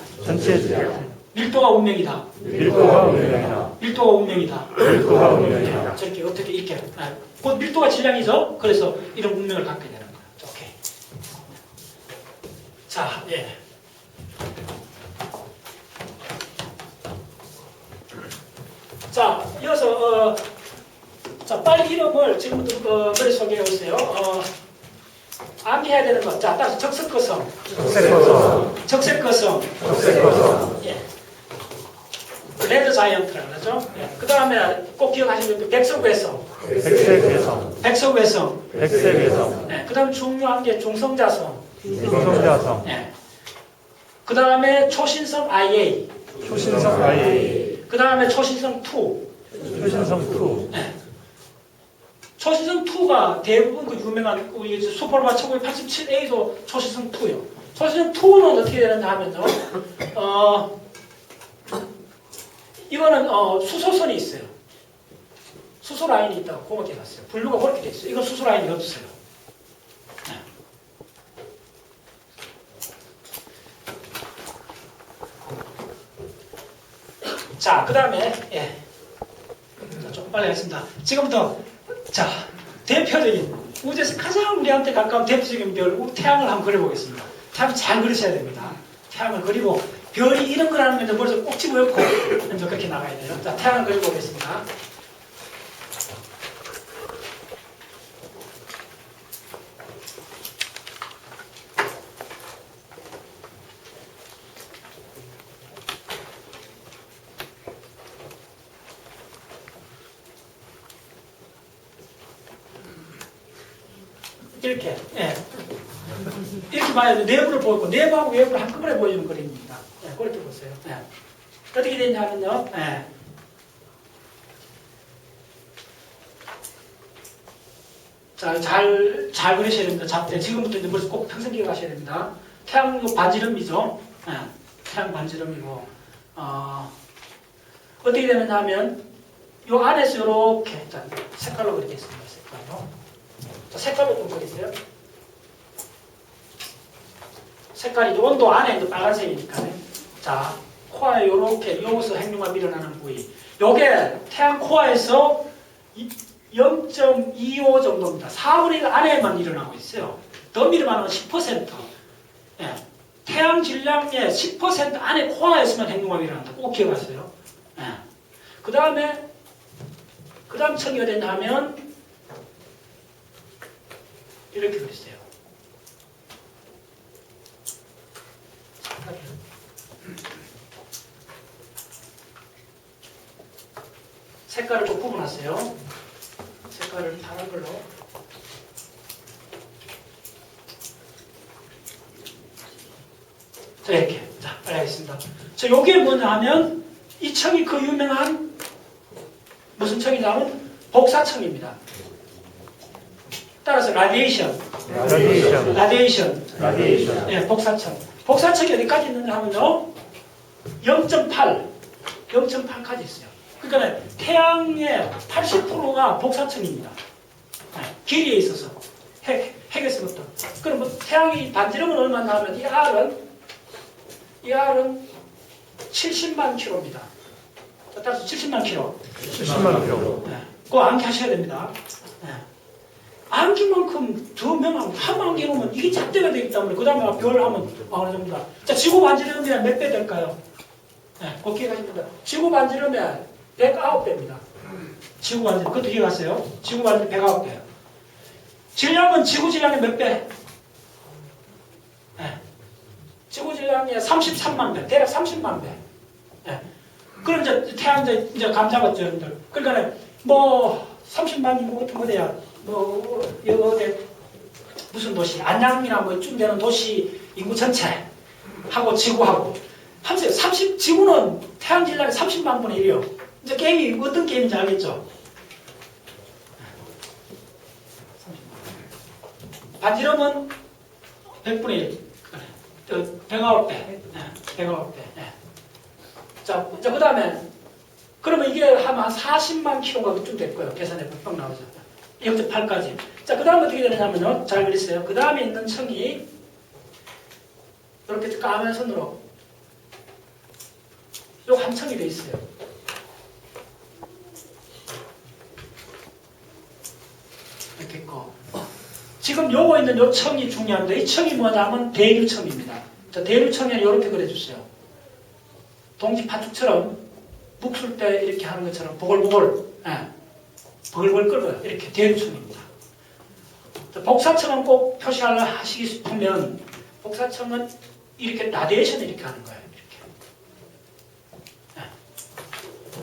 밀도가 운명이다. 저렇게 어떻게 이렇게. 곧 밀도가 질량이죠. 그래서 이런 운명을 갖게 되는 거예요. 오케이. 자, 이어서 자 빨리 이름을 지금부터 머릿속에 오세요. 암기해야 되는 것. 자, 따라서 적색거성. 적색거성. 예. 레드 자이언트라고 그러죠. 예. 그 다음에 꼭 기억하시는 게 백석외성. 백색외성. 백석외성. 백색외성. 예. 그 다음에 중요한 게 중성자성. 중성자성. 예. 그 다음에 초신성 IA. 초신성 IA. 그 다음에 초신성 2. 초신성 2. 예. 초신성 2가 대부분 그 유명한 우리 슈퍼노바 1987A도 초신성 2요. 초신성 2는 어떻게 되는가 하면요. 이거는 수소선이 있어요. 수소 라인이 있다고 그렇게 해놨어요. 분류가 그렇게 돼 있어요. 이건 수소 라인이 없어요. 네. 자, 그 다음에 예. 자, 좀 빨리 하겠습니다. 지금부터 자 대표적인 우주에서 가장 우리한테 가까운 대표적인 별 태양을 한번 그려보겠습니다. 태양 잘 그리셔야 됩니다. 태양을 그리고 별이 이런 거라는 게 머릿속에 꼭 집어넣고 먼저 그렇게 나가야 돼요. 자, 태양을 그려보겠습니다. 이렇게, 예. 이렇게 봐야 돼. 내부를 보고, 내부하고 외부를 한꺼번에 보여주는 그림입니다. 예, 그렇게 보세요. 예. 어떻게 되냐면요, 예. 자, 잘 그리셔야 됩니다. 잡대. 지금부터 이제 머릿속 꼭 평생 기억하셔야 됩니다. 태양 반지름이죠. 예. 태양 반지름이고, 어떻게 되느냐 하면, 요 안에서 이렇게, 자, 색깔로 그렇게 있습니다. 색깔로. 자, 색깔로 좀 그리세요. 색깔이 온도 안에 이제 빨간색이니까. 자, 코어에 요렇게 여기서 핵융합이 일어나는 부위. 요게 태양 코어에서 0.25 정도입니다. 4분의 1 안에만 일어나고 있어요. 더 밀으면 10%. 예. 태양 질량의 10% 안에 코어에서만 핵융합이 일어난다. 꼭 기억하세요. 예. 그 다음 층이 어디냐 하면 이렇게 그렸어요. 색깔을 좀 구분하세요. 색깔을 다른 걸로. 자, 이렇게. 자, 빨리 하겠습니다. 자, 요게 뭐냐 하면, 이 층이 그 유명한, 무슨 층이냐면, 복사층입니다. 따라서 라디에이션. 예, 복사층. 복사층이 어디까지 있느냐 하면요, 0.8까지 있어요. 그러니까 태양의 80%가 복사층입니다. 네, 길이에 있어서 핵에서부터. 그럼 뭐 태양이 반지름은 얼마나 하면 이 R은 70만 킬로입니다. 따라서 70만 킬로. 70만 킬로. 네, 그거 암기하셔야 됩니다. 네. 암기만큼 더 명하고 한번 암기해놓으면 이게 작대가 되기 때문에 그 다음에 별 하면 어느 정도다. 자, 지구 반지름이 몇 배 될까요? 네, 그 기억하십니다. 지구 반지름이 109배입니다. 지구 반지름, 그것도 기억하세요? 지구 반지름 109배예요. 질량은 지구 질량의 몇 배? 네. 지구 질량의 33만 배, 대략 30만 배. 네. 그럼 이제 태양 이제 감 잡았죠, 여러분들. 그러니까 뭐 30만이 뭐 같은 거 돼야 여기 무슨 도시, 안양이나 뭐 이쯤 되는 도시 인구 전체 하고 지구하고 지구는 태양 질량의 30만 분의 1이요. 이제 게임이 어떤 게임인지 알겠죠? 반지름은 100분의 1. 109배. 109배. 자, 그 다음에, 그러면 이게 한 40만 킬로가쯤 될 거예요. 계산해 보면 평 나오죠. 0.8까지. 자, 그 다음에 어떻게 되냐면요. 잘 그리세요. 그 다음에 있는 층이, 이렇게 까만 선으로, 요 한 층이 돼 있어요. 이렇게 있고. 지금 요거 있는 요 층이 중요한데, 이 층이 뭐냐면 대류층입니다. 자, 대류층에 이렇게 그려주세요. 동지 파축처럼 묵 쓸 때 이렇게 하는 것처럼 보글보글, 보글보글 끓어요. 이렇게 대류층입니다. 복사층은 꼭 표시하시기 싶으면 복사층은 이렇게 라디에이션 이렇게 하는 거예요. 이렇게.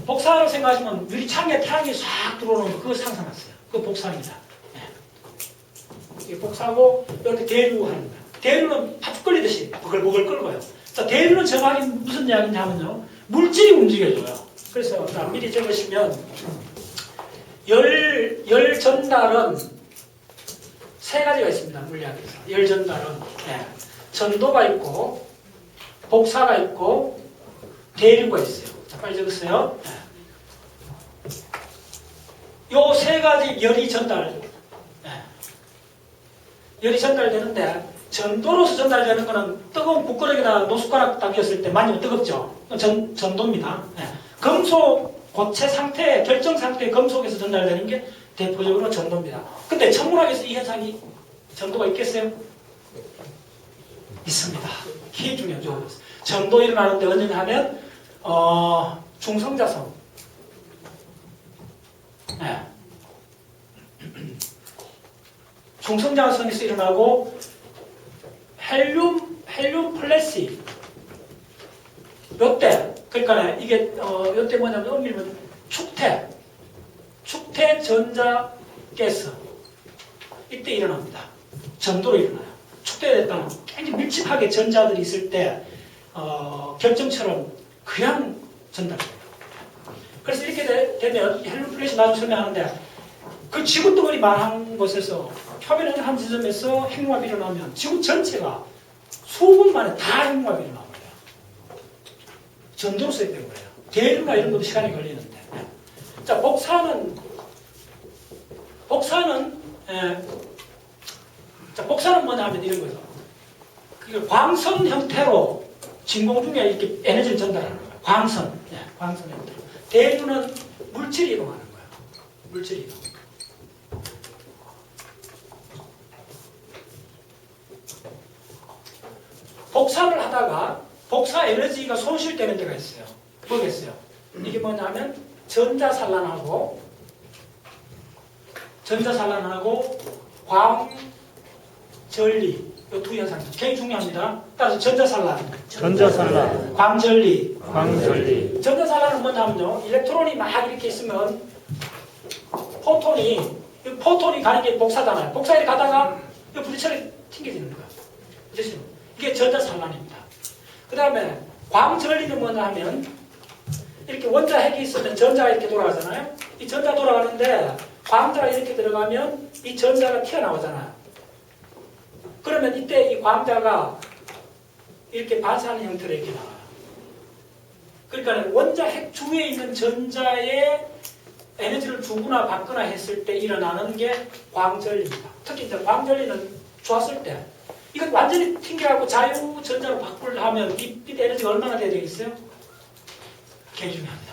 복사를 생각하시면 유리창에 태양이 싹 들어오는 거 그거 상상하세요. 그거 복사입니다. 이게 복사하고 이렇게 대류하는 거예요. 대류는 팥죽 끓이듯이 보글보글 끓어요. 자, 대류는 정확히 무슨 이야기냐면요. 물질이 움직여져요. 그래서 자, 미리 적으시면 열 전달은 세 가지가 있습니다. 물리학에서. 열 전달은 전도가 있고 복사가 있고 대류가 있어요. 자, 빨리 적으세요. 요 세 가지 열이 전달되는데 전도로서 전달되는 거는 뜨거운 국거리나 노숟가락 당겼을 때 만지면 뜨겁죠. 전도입니다. 금속 고체 상태, 결정 상태의 금속에서 전달되는 게 대표적으로 전도입니다. 근데 천문학에서 이 현상이 전도가 있겠어요? 있습니다. 굉장히 중요하죠. 전도 일어나는데 언제 하면 중성자성. 중성자성에서 일어나고 헬륨 플래시. 요때 그러니까 이게 요때 뭐냐면 엄밀히면 축태 전자 가스 이때 일어납니다. 전도로 일어나요. 축대됐다는 굉장히 밀집하게 전자들이 있을 때 결정처럼 그냥 전달돼요. 그래서 이렇게 되면 헬륨 플래시 나중에 설명하는데 그 지구 덩어리 만한 곳에서 표면의 한 지점에서 핵융합이 일어나면 지구 전체가 수분 만에 다 핵융합이 일어나는 거예요. 전도로 써야 되는 거예요. 대류나 이런 것도 시간이 걸리는데. 자, 복사는 뭐냐 하면 이런 거죠. 그게 광선 형태로 진공 중에 이렇게 에너지를 전달하는 거예요. 광선 형태로. 대류는 물질이 이동하는 거예요. 물질이 이동. 복사를 하다가 복사 에너지가 손실되는 데가 있어요. 뭐겠어요? 이게 뭐냐면 전자산란하고 광전리 이 두 현상이 굉장히 중요합니다. 따라서 전자산란, 광전리. 전자산란은 뭐냐면요. 일렉트론이 막 이렇게 있으면 포톤이 가는 게 복사잖아요. 복사에 가다가 부딪혀서 튕겨지는 거예요. 그렇죠? 이게 전자산란입니다. 그 다음에 광전리는 뭐냐 하면 이렇게 원자 핵이 있으면 전자가 이렇게 돌아가잖아요. 이 전자 돌아가는데 광자가 이렇게 들어가면 이 전자가 튀어나오잖아요. 그러면 이때 이 광자가 이렇게 반사하는 형태로 이렇게 나와요. 그러니까 원자 핵 주위에 있는 전자에 에너지를 주거나 받거나 했을 때 일어나는 게 광전리입니다. 특히 이제 광전리는 좋았을 때 이건 완전히 튕겨갖고 자유전자로 바꾸려 하면 이 에너지가 얼마나 돼야 되겠어요? 굉장히 중요합니다.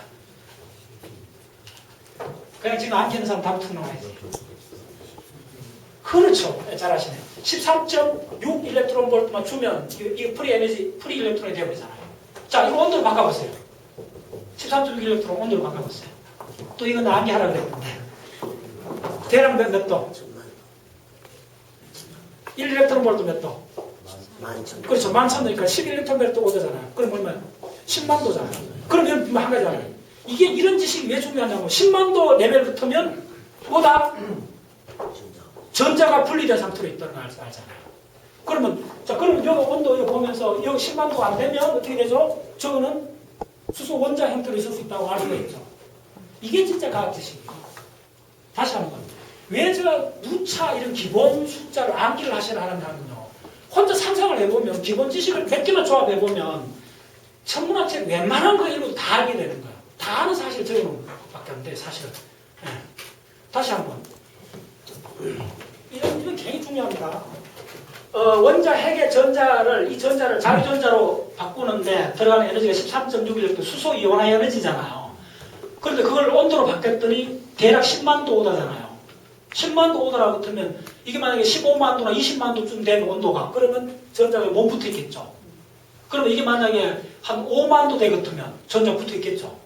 그냥 지금 안 켜는 사람 답 툭 나와야지. 그렇죠. 잘 아시네요. 13.6 일렉트론 볼트만 주면 이게 프리 일렉트론이 되어버리잖아요. 자, 이거 온도로 바꿔보세요. 13.6 일렉트론 온도로 바꿔보세요. 또 이건 암기하라고 그랬는데. 대략 몇 도? 1 일렉트론 볼트 몇 도? 11,000. 그렇죠. 11,000도니까 11일렉트론 볼트 오잖아요. 그럼 얼마야? 10만 도잖아요. 그럼 이건 한 가지잖아요. 이게 이런 지식이 왜 중요하냐면 10만 도 레벨부터면 보다 전자가 분리된 상태로 있다는 걸 알잖아요. 그러면 여기 온도 이거 보면서 여기 10만 도가 안 되면 어떻게 되죠? 저거는 수소 원자 형태로 있을 수 있다고 알 수가 있죠. 이게 진짜 과학 지식이에요. 다시 한번. 왜 제가 누차 이런 기본 숫자를 암기를 하시라 하는가면요. 혼자 상상을 해보면 기본 지식을 몇 개만 조합해보면 천문학책 웬만한 거 읽어도 다 알게 되는 거예요. 다 아는 사실을 적어놓은 것밖에 안 돼요. 사실은. 다시 한번. 이건 굉장히 중요합니다. 원자 핵의 전자를 이 전자를 자유전자로 바꾸는데 들어가는 에너지가 13.6일렉트론 수소 이온화 에너지잖아요. 그런데 그걸 온도로 바꿨더니 대략 10만 도 오다잖아요. 10만 도 오다라고 하면 이게 만약에 15만 도나 20만 도쯤 되는 온도가 그러면 전자가 못 붙어 있겠죠. 그러면 이게 만약에 한 5만 도 되거든요. 전자 붙어 있겠죠.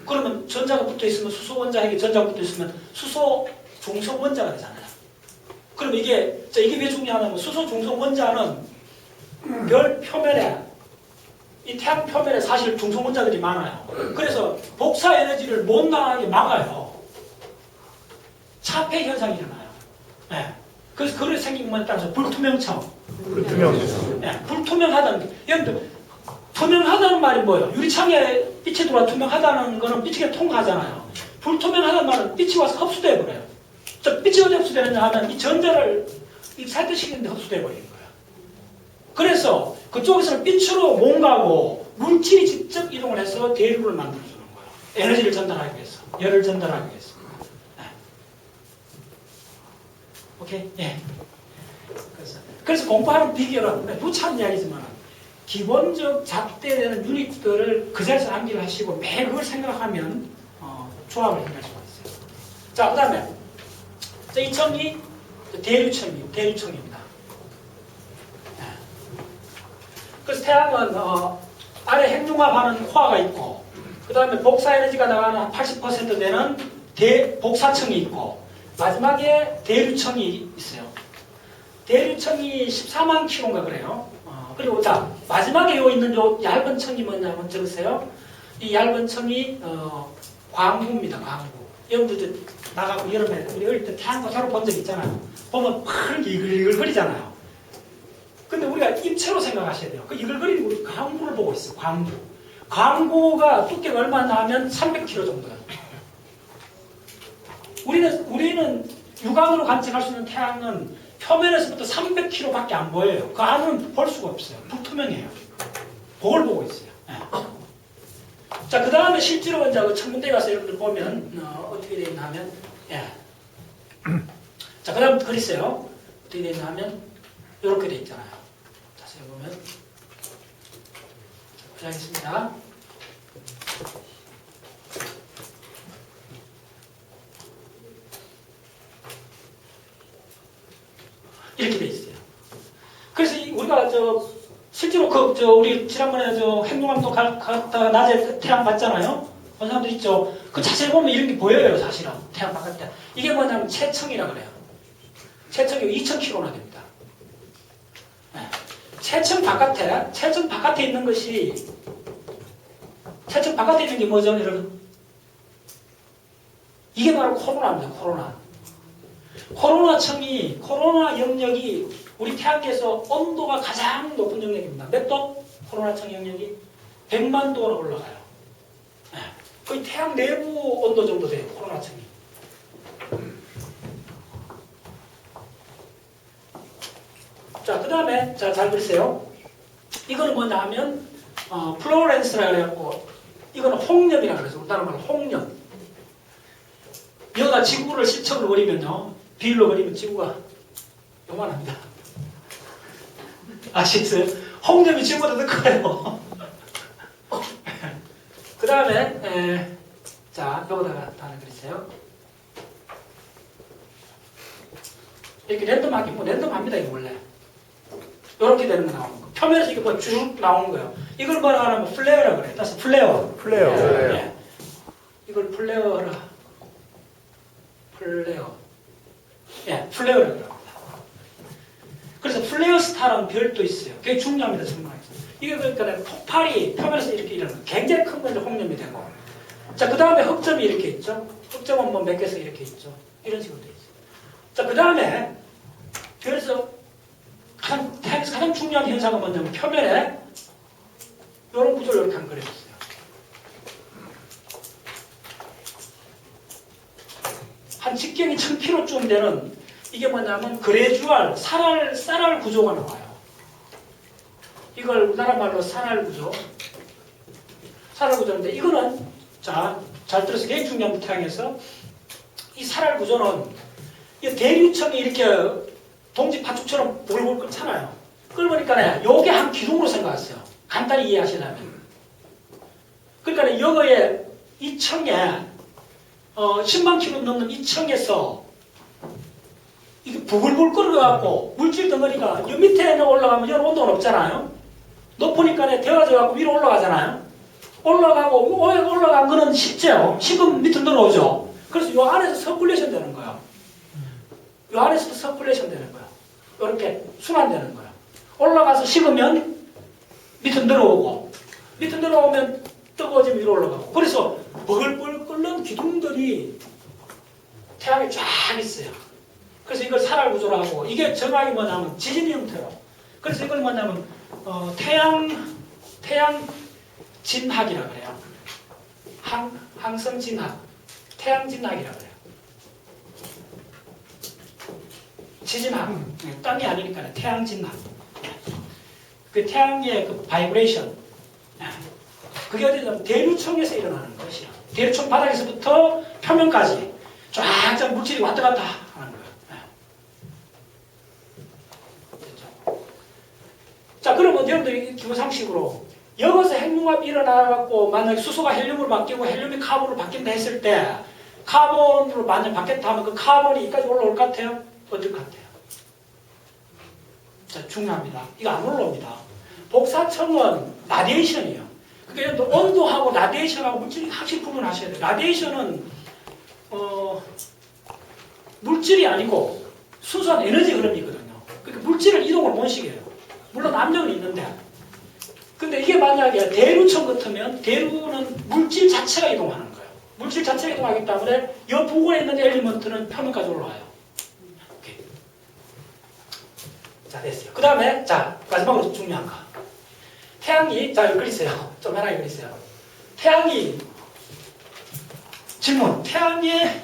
그러면 전자가 붙어 있으면 수소 원자에게 전자가 붙어 있으면 수소 중성 원자가 되잖아요. 그럼 이게 왜 중요하냐면 수소 중성 원자는 별 표면에 이 태양 표면에 사실 중성 원자들이 많아요. 그래서 복사 에너지를 못 나가게 막아요. 차폐 현상이 일어나요. 네. 그래서 그걸 생긴 것에 따라서 불투명성. 불투명. 네. 불투명하다는 게 여러분들 투명하다는 말이 뭐예요? 유리창에 빛이 들어와 투명하다는 거는 빛이 그냥 통하잖아요. 불투명하다는 말은 빛이 와서 흡수돼 버려요. 빛이 어디 흡수되느냐 하면 이 전자를 살펴시키는데 흡수돼 버리는 거예요. 그래서 그쪽에서는 빛으로 뭔가고 물질이 직접 이동을 해서 대류를 만들어주는 거예요. 에너지를 전달하기 위해서, 열을 전달하기 위해서. 네. 오케이? 예. 그래서 공부하는 비결은 누차는 이야기지만 기본적 작대되는 유닛들을 그 자리에서 암기를 하시고 매일 그걸 생각하면 조합을 해낼 수가 있어요. 자, 그 다음에 이 청이 대류청입니다. 그래서 태양은 아래 핵융합하는 코어가 있고 그 다음에 복사 에너지가 나가는 80% 되는 복사청이 있고 마지막에 대류청이 있어요. 대류청이 14만 킬로인가 그래요. 그리고 자 마지막에 요 있는 요 얇은 청이 뭐냐면 적으세요. 이 얇은 청이 광구입니다. 광구. 여러분들 나가고 여름에 우리 어릴 때 태양광 서로 본 적 있잖아요. 보면 팍 이글이글거리잖아요. 근데 우리가 입체로 생각하셔야 돼요. 그 이글거리는 우리 광구를 보고 있어요. 광구. 광구가 두께가 얼마나 하면 300km 정도예요. 우리는 육안으로 관측할 수 있는 태양은 표면에서부터 300km밖에 안 보여요. 그 안은 볼 수가 없어요. 불투명해요. 그걸 보고 있어요. 네. 자, 그 다음에 실제로 이제 그 천문대 가서 여러분들 보면 어떻게 되어 있나 하면 예. 자, 그 다음 그리세요. 어떻게 되어 있나 하면 이렇게 되어 있잖아요. 자세히 보면 자, 하겠습니다. 이렇게 돼 있어요. 그래서 우리가 실제로 우리 지난번에 핵융합도 갔다가 낮에 태양 봤잖아요. 본 사람들 있죠. 그 자세히 보면 이런 게 보여요, 사실은. 태양 바깥에. 이게 뭐냐면 채청이라 그래요. 채청이 2000km나 됩니다. 네. 채청 바깥에 있는 것이 채청 바깥에 있는 게 뭐죠, 여러분? 이게 바로 코로나입니다. 코로나 영역이 우리 태양계에서 온도가 가장 높은 영역입니다. 몇 도? 코로나청 영역이 100만 도로 올라가요. 네. 거의 태양 내부 온도 정도 돼요. 코로나청이. 자, 그 다음에 잘 보세요. 이거는 뭐냐 하면 플로렌스라고 해갖고 이거는 홍염이라고 그래서 다른 말로 홍염. 여가 지구를 시청으로 그리면요. 비율로 그리면 지구가 요만합니다. 아시겠어요? 홍염이 지구보다 더 커요. 그 다음에 자, 여기다가 하나 그리세요. 이렇게 랜덤하게, 랜덤합니다, 이거 원래. 이렇게 되는 거 나오는 거. 표면에서 이게 뭐 쭉 나오는 거예요. 이걸 뭐라 하면 플레어라고 그래요. 따라서 플레어. 네. 이걸 플레어라. 예, 플레어라고 합니다. 그래서 플레어 스타라는 별도 있어요. 그게 중요합니다, 정말. 이게 그러니까 폭발이 표면에서 이렇게 일어나는 굉장히 큰 건 홍염이 되고. 자, 그 다음에 흑점이 이렇게 있죠. 흑점은 뭐 몇 개서 이렇게 있죠. 이런 식으로 되어 있어요. 자, 그 다음에 그래서 가장 중요한 현상은 뭐냐면 표면에 이런 구조를 이렇게 한 그려줬어요. 한 직경이 1000km쯤 되는 이게 뭐냐면 그레주얼 쌀알 구조가 나와요. 이걸 우리나라 말로 쌀알 구조인데 이거는 잘 들어서 굉장히 중요한 태양에서 이 쌀알 구조는 이 대류청이 이렇게 동지 파축처럼 볼볼 끓잖아요. 끓으니까 요게 한 기둥으로 생각했어요. 간단히 이해하시려면. 그러니까 여기에 이 청에 10만 킬로 넘는 이 청에서 이게 부글부글 끓어갖고 물질 덩어리가 요 밑에 올라가면 여기 온도가 높잖아요. 높으니까 데워져갖고 위로 올라가잖아요. 올라간 거는 식으면 쉽죠. 식으면 밑으로 내려오죠. 그래서 요 안에서 서큘레이션 되는 거예요. 요 안에서도 서큘레이션 되는 거예요. 이렇게 순환되는 거예요. 올라가서 식으면 밑으로 내려오고 밑으로 내려오면 뜨거워지면 위로 올라가고 그래서 버글버글 끓는 기둥들이 태양에 쫙 있어요. 그래서 이걸 산할 구조로 하고 이게 정확히 뭐냐면 지진 형태로 그래서 이걸 뭐냐면 태양 진학이라 그래요. 항성 진학, 태양 진학이라 그래요. 지진학, 땅이 아니니까 태양 진학. 그 태양의 그 바이브레이션, 그게 어디냐면 대류청에서 일어나는 것이야. 대류청 바닥에서부터 표면까지 쫙 물질이 왔다 갔다 하는 거예요. 됐죠? 자, 그러면 여러분들이 기본 상식으로 여기서 핵융합이 일어나고 만약에 수소가 헬륨으로 바뀌고 헬륨이 카본으로 바뀐다 했을 때 카본으로 만약 바뀌었다 하면 그 카본이 여기까지 올라올 것 같아요? 어떨 것 같아요? 자, 중요합니다. 이거 안 올라옵니다. 복사청은 라디에이션이에요. 그러니까 온도하고 라디에이션하고 물질이 확실히 구분하셔야 돼요. 라디에이션은 물질이 아니고 순수한 에너지 흐름이거든요. 그러니까 물질을 이동을 못 시켜요. 물론 압력은 있는데 근데 이게 만약에 대류청 같으면 대류는 물질 자체가 이동하는 거예요. 물질 자체가 이동하기 때문에 이 부근에 있는 엘리먼트는 표면까지 올라와요. 오케이. 자, 됐어요. 그 다음에 자 마지막으로 중요한 거. 태양이 자 여기 그리세요. 좀 편하게 그리세요. 태양이 질문. 태양의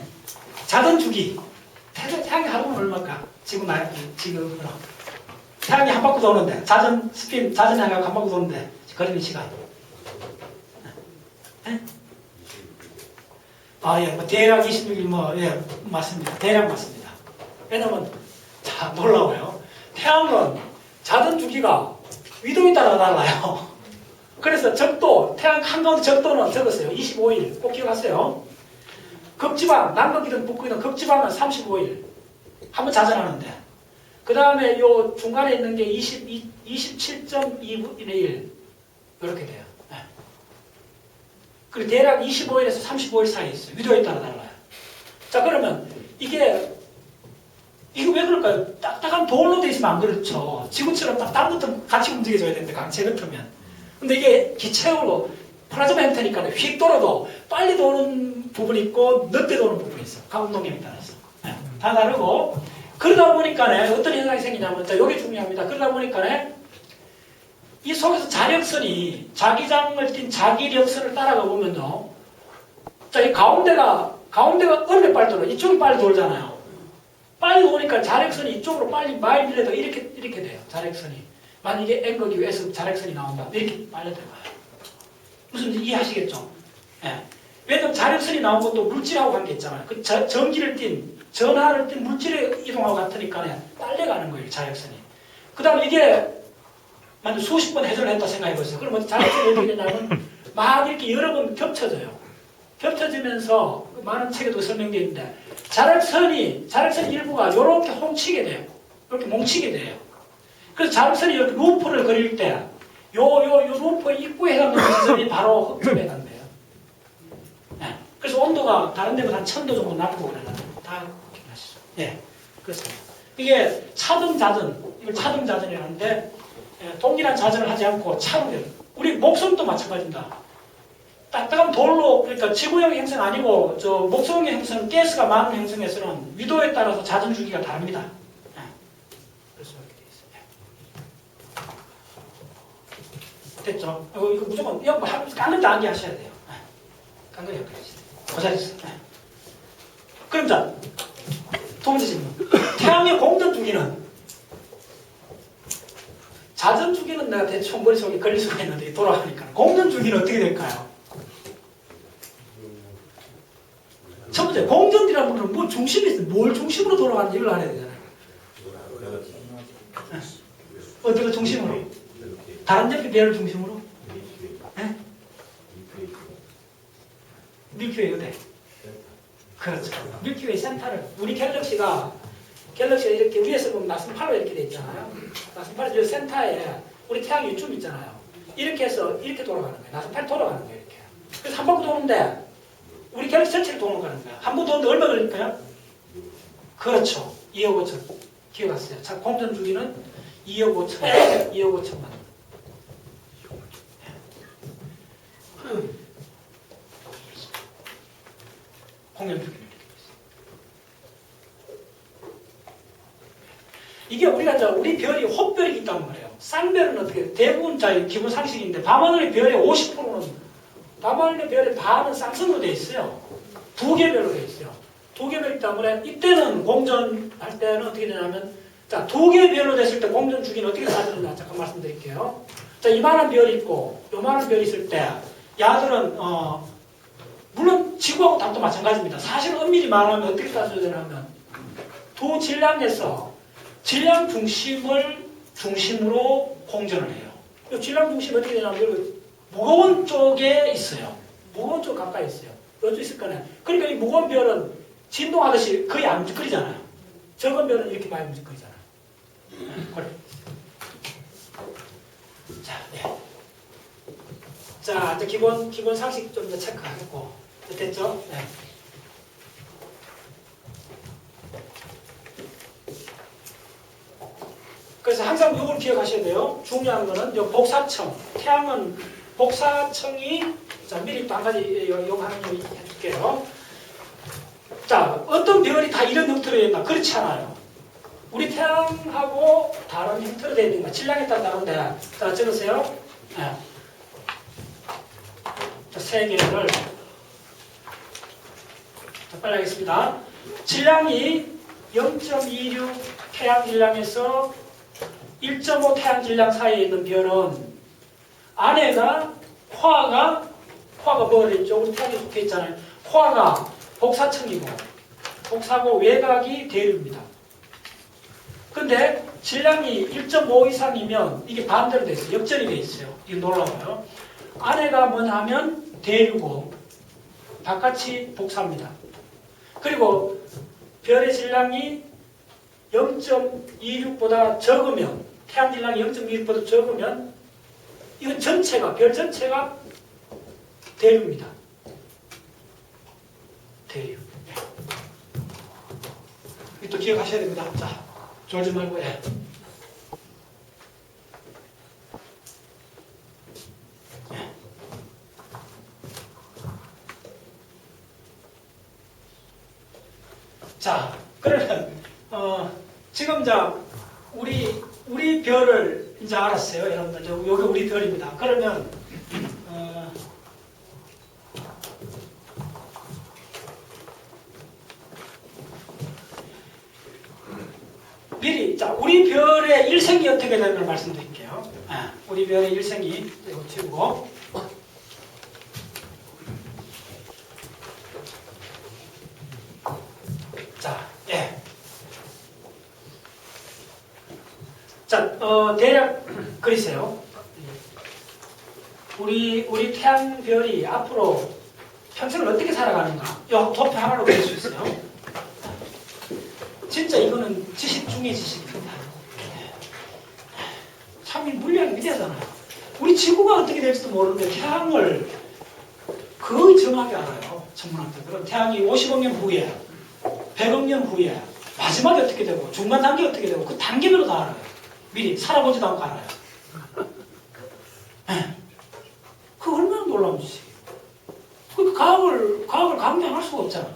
자전 주기. 태양이 하루는 얼마일까? 지금 태양이 한 바퀴 도는데 자전 향하고 한 바퀴 도는데 걸리는 시간. 네? 아, 예, 뭐 대략 26일 예, 맞습니다. 대략 맞습니다. 왜냐면 자 놀라워요. 태양은 자전 주기가 위도에 따라 달라요. 그래서 적도 태양 한가운데 적도는 적었어요. 25일 꼭 기억하세요. 극지방 남극이든 북극이든 극지방은 35일 한번 자전하는데. 그 다음에 요 중간에 있는 게 27.2분의 1 이렇게 돼요. 네. 그리고 대략 25일에서 35일 사이에 있어요. 위도에 따라 달라요. 자 그러면 이거 왜 그럴까요? 딱딱한 돌로 돼 있으면 안 그렇죠. 지구처럼 딱 땅부터 같이 움직여줘야 되는데 강체 같으면. 근데 이게 기체로 플라즈마 형태니까 휙 돌아도 빨리 도는 부분이 있고 늦게 도는 부분이 있어. 운동량에 따라서. 네. 다 다르고 그러다 보니까 어떤 현상이 생기냐면 자 요게 중요합니다. 그러다 보니까 이 속에서 자력선이 자기장을 띈 자기력선을 따라가 보면요. 자 이 가운데가 얼마나 빨리 돌아? 이쪽이 빨리 돌잖아요. 빨리 도니까 자력선이 이쪽으로 빨리 많이 밀려도 이렇게 돼요. 자력선이. 만약에 N극이 S극 자력선이 나온다. 이렇게 빨리 들어가요. 무슨 이해하시겠죠? 예. 왜냐면 자력선이 나온 것도 물질하고 관계 있잖아요. 그 전하를 띈 물질의 이동하고 같으니까 빨리 가는 거예요. 자력선이. 그 다음에 이게 만약 수십 번 회전을 했다 생각해보세요. 그러면 자력선이 어떻게 되냐면 막 이렇게 여러 번 겹쳐져요. 겹쳐지면서 많은 책에도 설명되어 있는데 자력선 일부가 이렇게 홈치게 돼요. 이렇게 뭉치게 돼요. 그래서 자력선이 이렇게 루프를 그릴 때 요 루프의 입구에 해당되는 지점이 바로 흑점에 해당돼요. 네. 그래서 온도가 다른 데보다 한 1000도 정도 낮고 그래요. 다 기억하시죠? 예. 그렇습니다. 이게 이걸 차등자전이라는데 동일한 자전을 하지 않고 차로 돼요. 우리 목성도 마찬가지입니다. 딱딱한 돌로 그러니까 지구형의 형성 아니고 저 목성의 형성은 가스가 많은 형성에서는 위도에 따라서 자전 주기가 다릅니다. 예. 그래서 이렇게 돼 있어요. 됐죠? 이거 무조건 이거 깡그리 암기하셔야 돼요. 예. 깡그리 암기하셔야 돼요. 고생하셨어요. 예. 그럼 자, 두 번째 질문. 태양의 공전 주기는 자전 주기는 내가 대충 머릿속에 걸릴 수가 있는데 돌아가니까 공전 주기는 어떻게 될까요? 첫 번째, 공전이라는 건 뭐 중심이 있어. 뭘 중심으로 돌아가는지 이걸 알아야 되잖아요. 네. 어디가 중심으로? 다른 점의 배열 중심으로? 네? 밀키웨이 어디? 그렇죠. 밀키웨이 센터를 우리 갤럭시가 이렇게 위에서 보면 나승팔로 이렇게 돼 있잖아요. 나승팔 요 센터에 우리 태양이 이쯤 있잖아요. 이렇게 해서 이렇게 돌아가는 거예요. 나승팔이 돌아가는 거예요. 이렇게. 그래서 한 바퀴 도는데 우리 갤럭시 전체를 돈으로 가는 거야. 한 번 돈도 얼마 걸릴까요? 그렇죠. 2억 5천. 기억하세요. 자, 공전 주기는 2억 5천. 2억 5천만 원. 공전 주기는. 이게 우리가 이제 우리 별이 혹별이 있다는 거예요. 쌍별은 어떻게 대부분 자 기본 상식인데 밤하늘의 별의 50%는 밤하늘의 별의 반은 쌍성으로 되어 있어요. 두 개별로 되어 있어요. 두 개별 때문에 이때는 공전할 때는 어떻게 되냐면 자, 두 개별로 됐을 때 공전 주기는 어떻게 사라지느냐 잠깐 말씀드릴게요. 자, 이만한 별이 있고 요만한 별이 있을 때 야들은 물론 지구하고 답도 마찬가지입니다. 사실 엄밀히 말하면 어떻게 따져야 되냐면 두 질량에서 질량 중심을 중심으로 공전을 해요. 이 질량 중심이 어떻게 되냐면 무거운 쪽에 있어요. 무거운 쪽 가까이 있어요. 여기 있을 거네. 그러니까 이 무거운 별은 진동하듯이 거의 안 움직거리잖아요. 적은 별은 이렇게 많이 움직거리잖아요. 그래. 자, 네. 자, 이제 기본 상식 좀 더 체크하고 됐죠? 네. 그래서 항상 이걸 기억하셔야 돼요. 중요한 거는 요 복사청. 태양은 복사청이 자 미리 또 한 가지 요거 하나 해줄게요. 자 어떤 별이 다 이런 형태로 되어 있나? 그렇지 않아요. 우리 태양하고 다른 형태로 되어 있는 거 질량에 따라 다른데 자 적으세요. 네. 자, 세 개를 자, 빨리 하겠습니다. 질량이 0.26 태양 질량에서 1.5 태양 질량 사이에 있는 별은 안에가 코아가 뭐가 되죠? 우리 태양에 속해 있잖아요. 코아가 복사청이고 복사고 외곽이 대류입니다. 근데 질량이 1.5 이상이면 이게 반대로 돼 있어요. 역전이 돼 있어요. 이게 놀라워요. 안에가 뭐냐 하면 대류고 바깥이 복사입니다. 그리고 별의 질량이 0.26보다 적으면 태양 질량이 0.26보다 적으면 이건 전체가 별 전체가 대류입니다. 대류. 또 기억하셔야 됩니다. 자, 졸지 말고 해. 자, 그러면 지금 자 우리 별을 이제 알았어요, 여러분들. 여기 우리 별입니다. 그러면 미리 자 우리 별의 일생이 어떻게 되는 걸 말씀드릴게요. 우리 별의 일생이 이거 치우고 자, 예. 자, 대략 그리세요. 우리 태양별이 앞으로 평생을 어떻게 살아가는가? 이 도표 하나로 그릴 수 있어요. 진짜 이거는 지식 중의 지식입니다. 참 이 물리학이 위대하잖아요. 우리 지구가 어떻게 될지도 모르는데 태양을 거의 정확히 알아요. 천문학자들은 태양이 50억 년 후에 100억 년 후에 마지막에 어떻게 되고 중간 단계 어떻게 되고 그 단계별로 다 알아요. 미리 살아보지도 않고 알아요. 그 얼마나 놀라운 짓이에요. 그 과학을 강조할 수가 없잖아.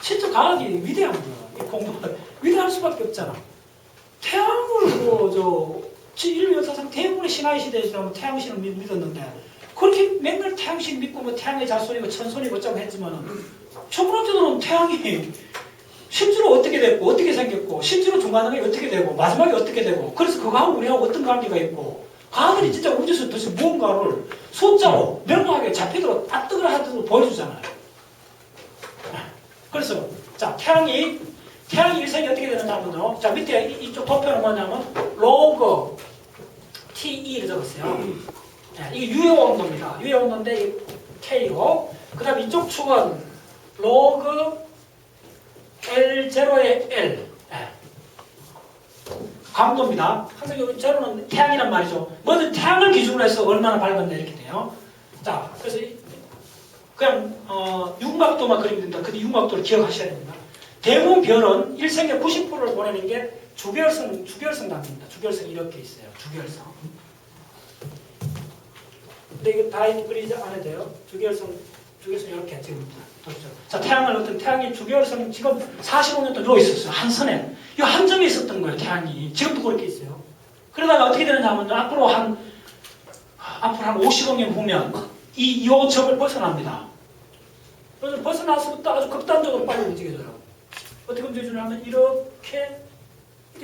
진짜 과학이 위대한 거야. 공부가 위대할 수밖에 없잖아. 태양을 인류 역사상 대부분의 신화의 시대에서 태양신을 믿었는데 그렇게 맨날 태양신 믿고 뭐 태양의 자손이고 천손이고 어쩌고 했지만은 천문학자들은 태양이 실제로 어떻게 됐고 어떻게 생겼고 실제로 중간에 어떻게 되고 마지막에 어떻게 되고 그래서 그거하고 우리하고 어떤 관계가 있고 과학들이 진짜 우주에서 도대체 무언가를 숫자로 명확하게 잡히도록 따뜻을 하도록 보여주잖아요. 그래서 자 태양 일생이 어떻게 되는지 한번요. 자 밑에 이쪽 도표는 뭐냐면 로그 TE를 적었어요. 이게 유효 온도입니다. 유효 온도인데 K로 그 다음 이쪽 축은 로그 L0의 L 강도입니다. 항상 여기 제로는 태양이란 말이죠. 뭐든 태양을 기준으로 해서 얼마나 밝은데 이렇게 돼요. 자, 그래서 그냥 육막도만 그리면 된다. 근데 육막도를 기억하셔야 됩니다. 대부분 별은 일생의 90%를 보내는 게 주결성 단위입니다. 주결성 이렇게 있어요. 주결성. 근데 이거 다 그리지 않아도 돼요. 주결성 이렇게 지금 보시죠. 자, 태양이 주결성 지금 45년 동안 누워 있었어요. 한 선에. 이 한 점에 있었던 거예요. 태양이. 지금도 그렇게 있어요. 그러다가 어떻게 되느냐면 앞으로 한 50억 년 후면 이 점을 벗어납니다. 그래서 벗어나서부터 아주 극단적으로 빨리 움직여져요. 어떻게 움직여주냐면 이렇게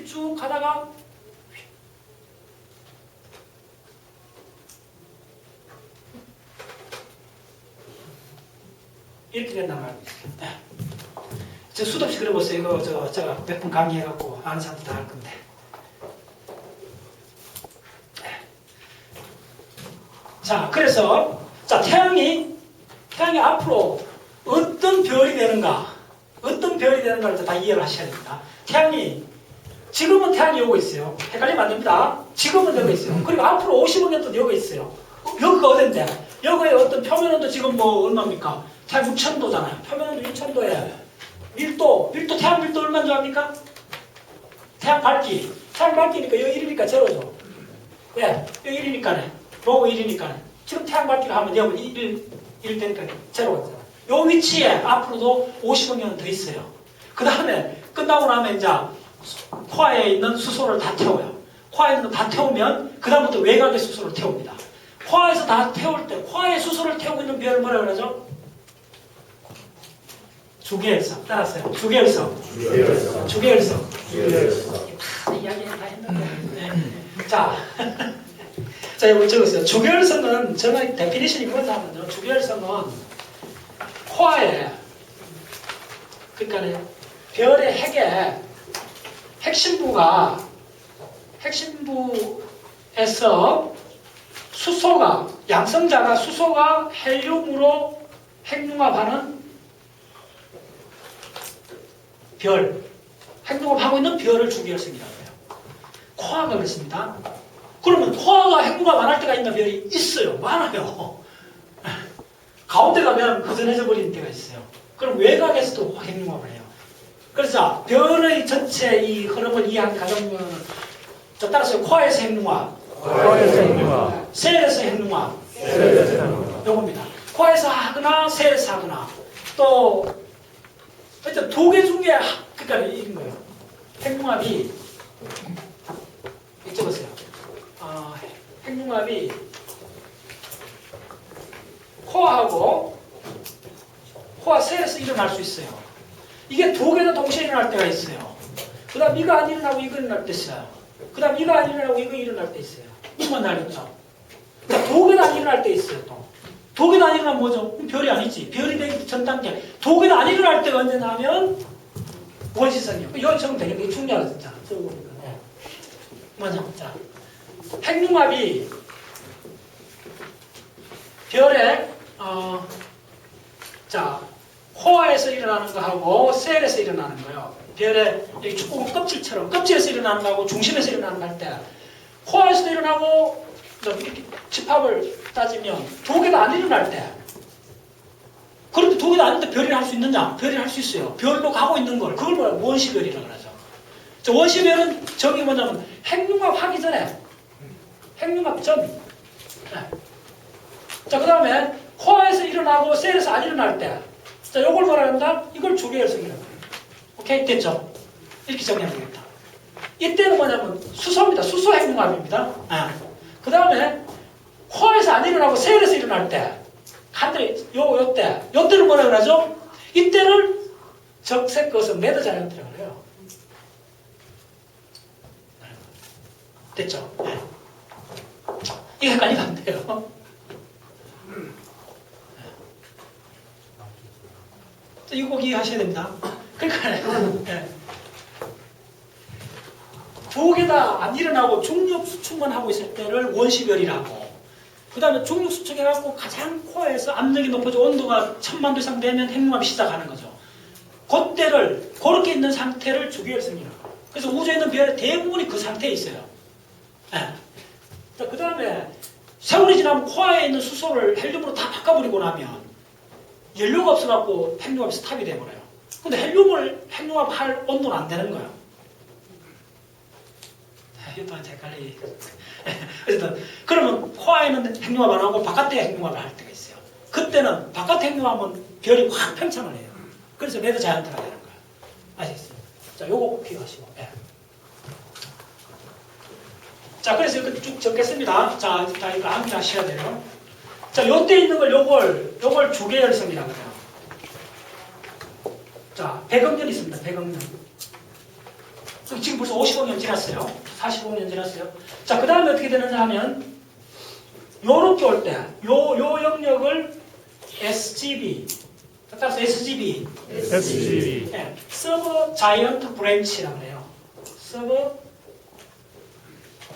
쭉 가다가 이렇게 된다고 알고 있어요. 네. 저 수도 없이 그려보세요. 이거 제가 몇 번 강의해갖고 아는 사람들 다 할 건데. 네. 자, 그래서 태양이 앞으로 어떤 별이 되는가를 다 이해를 하셔야 됩니다. 지금은 태양이 오고 있어요. 헷갈리면 안 됩니다. 지금은 여기 있어요. 그리고 앞으로 50억 년도 여기 있어요. 여기가 어딘데? 여기에 어떤 표면온도 지금 얼마입니까? 태양 6,000도잖아요. 표면온도 6,000도에 밀도 태양 밀도 얼마인 줄 압니까? 태양 밝기니까 여기 1이니까 제로죠. 예, 여기 1이니까네. 로고 1이니까네. 지금 태양 밝기를 하면 여기 1 되니까 제로가 있잖아. 요 위치에 앞으로도 50억 년은 더 있어요. 그 다음에 끝나고 나면 이제 코아에 있는 수소를 다 태워요. 코아에 있는 거 다 태우면 그 다음부터 외곽의 수소를 태웁니다. 코아에서 다 태울 때 코아의 수소를 태우고 있는 별을 뭐라 그러죠? 주계열성. 따랐어요. 주계열성. 다 이야기 다 했는데. 네. 자, 여기 적었어요. 주계열성은 저는 데피니션이 뭐냐면요. 주계열성은 코아에 그러니까 별의 핵에 핵심부에서 양성자가 수소가 헬륨으로 핵융합하는 핵융합하고 있는 별을 주계열성이라고 해요. 코아가 그렇습니다. 그러면 코아가 핵융합 안 할 때가 있는 별이 있어요. 많아요. 가운데 가면 허전해져 버리는 때가 있어요. 그럼 외곽에서도 핵융합을 해요. 그래서 별의 전체 이 흐름을 이해하는 가정은 따라서 코아에서 핵융합, 셀에서 핵융합, 요겁니다. 코아에서 하거나 셀에서 하거나 또 일단 두 개 중에 그러니까 이런 거예요. 핵융합이 적었어요. 핵융합이 코아 셀에서 일어날 수 있어요. 이게 두 개나 동시에 일어날 때가 있어요. 그 다음 이거 안 일어나고 이거 일어날 때 있어요. 그 다음 이거 안 일어나고 이거 일어날 때 있어요. 이거만 날렸죠. 두 개나 안 일어날 때 있어요. 또. 두 개나 안 일어나면 뭐죠? 별이 아니지. 별이 되기 전 단계. 두 개나 안 일어날 때가 언제냐면 원시성이요. 여기 적으면 되겠네. 중요하다 진짜. 적어보니까. 네. 뭐냐. 자, 핵융합이 별의 코아에서 일어나는 거하고 셀에서 일어나는 거예요. 별의 여기 축구공 껍질처럼 껍질에서 일어나는 거하고 중심에서 일어나는 거 할 때 코아에서도 일어나고 이렇게 집합을 따지면 두 개 다 안 일어날 때 그런데 두 개 다 아닌데 별이 할 수 있느냐? 별이 할 수 있어요. 별로 가고 있는 걸 그걸 뭐야? 원시별이라고 그러죠. 원시별은 저기 뭐냐면 핵융합 하기 전에 핵융합 전 네. 자, 그 다음에 코아에서 일어나고 셀에서 안 일어날 때 자, 요걸 뭐라 한다? 이걸 주계열성이라고 해요. 오케이? 됐죠? 이렇게 정리하면 되겠다. 이때는 뭐냐면 수소입니다. 수소 핵융합입니다. 그 다음에 코아에서 안 일어나고 셀에서 일어날 때 요때를 뭐라 그러죠? 이때를 적색 거성 매드 자이언트라고 그래요. 됐죠? 네. 이게 헷갈리면 안 돼요. 이거 꼭 이해하셔야 됩니다. 그러니까 네. 두 개 다 안 일어나고 중력수축만 하고 있을 때를 원시별이라고 그 다음에 중력수축해갖고 가장 코어에서 압력이 높아져 온도가 1000만 도 이상 되면 핵융합이 시작하는 거죠. 그때를 그렇게 있는 상태를 주계열성이라고. 그래서 우주에 있는 별의 대부분이 그 상태에 있어요. 네. 그 다음에 세월이 지나면 코어에 있는 수소를 헬륨으로 다 바꿔버리고 나면 연료가 없어갖고 핵융합이 스탑이 돼버려요. 근데 핵융합할 온도는 안 되는 거예요. 이것도 헷갈리. 어쨌든 그러면 코아에는 핵융합 안 하고 바깥에 핵융합을 할 때가 있어요. 그때는 바깥에 핵융합은 별이 확 팽창을 해요. 그래서 레드 자이언트가 되는 거예요. 아시겠어요? 자, 요거 꼭 기억하시고. 예. 자, 그래서 이렇게 쭉 적겠습니다. 자, 이거 암기하셔야 돼요. 자, 요때 있는 걸 요걸 주계열성이라고 해요. 자, 100억 년 있습니다. 100억 년. 지금 벌써 50억 년 지났어요. 45억 년 지났어요. 자, 그 다음에 어떻게 되느냐 하면 요렇게 올 때 요 영역을 SGB, 따라서 SGB, 네, 서브 자이언트 브랜치라고 해요. 서브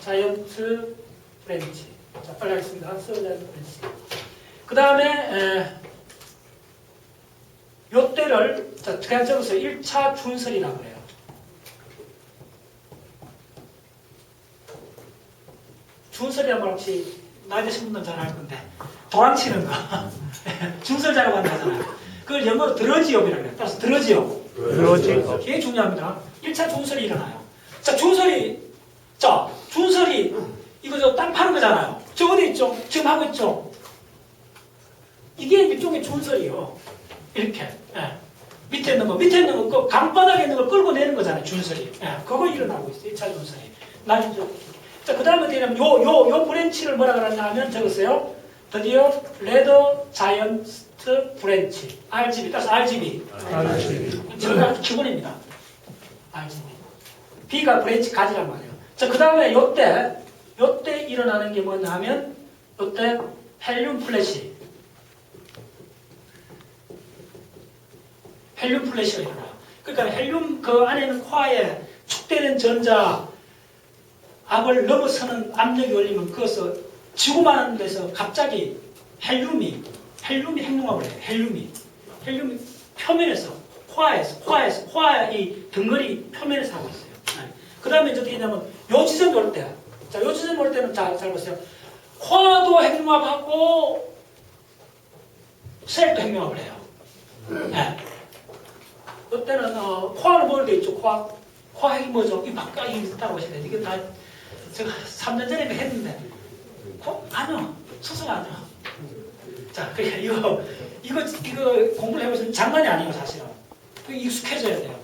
자이언트 브랜치. 자, 빨리 하겠습니다. 서브 자이언트 브랜치. 그 다음에 요때를 그냥 적어서 1차 준설이라고 해요. 준설이란 말 혹시 나이 드신 분들은 잘 알 건데 도랑치는 거 준설 작업한다 하잖아요. 그걸 영어로 드러지업이라고 해요. 따라서 드러지업. 드러지업. 이게 중요합니다. 1차 준설이 일어나요. 자, 준설이 이거 저 땅 파는 거잖아요. 저 어디 있죠? 지금 하고 있죠? 이게 일종의 준설이요. 이렇게. 예. 밑에 있는 거, 그 강바닥에 있는 걸 끌고 내는 거잖아요. 준설이. 예. 그거 일어나고 있어요. 1차 준설이. 자, 그 다음에 어떻게 되냐면, 요 브랜치를 뭐라 그러냐 하면, 적었어요. 드디어, 레더 자이언트 브랜치. RGB. 따라서 RGB. 지금 기본입니다. RGB. B가 브랜치 가지란 말이에요. 자, 그 다음에 요때 일어나는 게 뭐냐 하면, 요때 헬륨 플래시. 헬륨 플래시가 일어나요. 그러니까 헬륨 그 안에 있는 코아에 축되는 전자, 압을 넘어서는 압력이 올리면 그것을 지구만한 데서 갑자기 헬륨이 핵융합을 해요. 헬륨이 표면에서 코아의 덩어리 표면에서 하고 있어요. 네. 그 다음에 어떻게 되냐면 요 지점이 올 때, 자, 요 지점이 올 때는 잘 보세요. 코아도 핵융합하고 셀도 핵융합을 해요. 네. 이때는 코아는 뭘 돼 있죠? 코아 핵이 뭐죠? 이 바깥에 있다고 보셔야 돼요. 이게 다 제가 3년 전에 했는데, 아니요. 수소가 아니요. 자, 그러니까 이거 공부를 해보시면 장난이 아니에요, 사실은. 익숙해져야 돼요.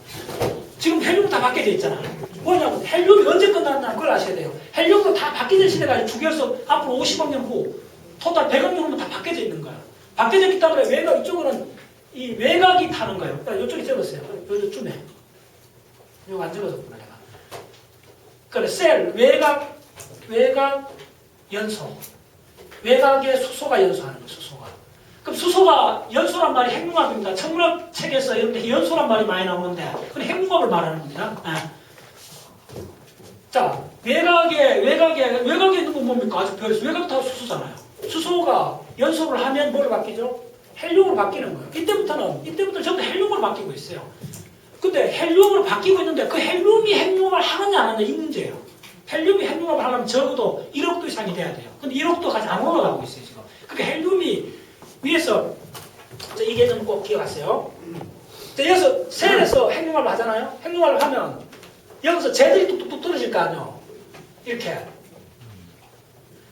지금 헬륨은 다 바뀌어져 있잖아. 뭐냐고, 헬륨이 언제 끝났나 그걸 아셔야 돼요. 헬륨도 다 바뀌어진 시대가 주기열성 앞으로 50억 년 후, 토탈 100억 년 후면 다 바뀌어져 있는 거야. 바뀌어져 있기 때문에 외곽 이쪽으로는 이 외곽이 타는 거예요. 그러니까 이쪽에 적었어요. 요즘에. 이거 안 적어줬구나, 내가. 그래, 셀, 외곽, 연소. 외곽에 수소가 연소하는 거예요, 수소가. 그럼 수소가 연소란 말이 핵융합입니다. 천문학 책에서 이런데 연소란 말이 많이 나오는데, 그건 핵융합을 말하는 겁니다. 네. 자, 외곽에 있는 건 뭡니까? 아주 별에서 외곽 다 수소잖아요. 수소가 연소를 하면 뭐로 바뀌죠? 헬륨으로 바뀌는 거예요. 이때부터 전부 헬륨으로 바뀌고 있어요. 근데 헬륨으로 바뀌고 있는데 그 헬륨이 핵융합을 하느냐 안 하느냐 이 문제예요. 헬륨이 핵융합을 하려면 적어도 1억도 이상이 돼야 돼요. 근데 1억도까지 안 올라가고 있어요, 지금. 그러니까 헬륨이 위에서, 이게 좀 꼭 기억하세요. 자, 여기서 셀에서 핵융합을 하잖아요. 핵융합을 하면 여기서 쟤들이 뚝뚝뚝 떨어질 거 아니에요. 이렇게.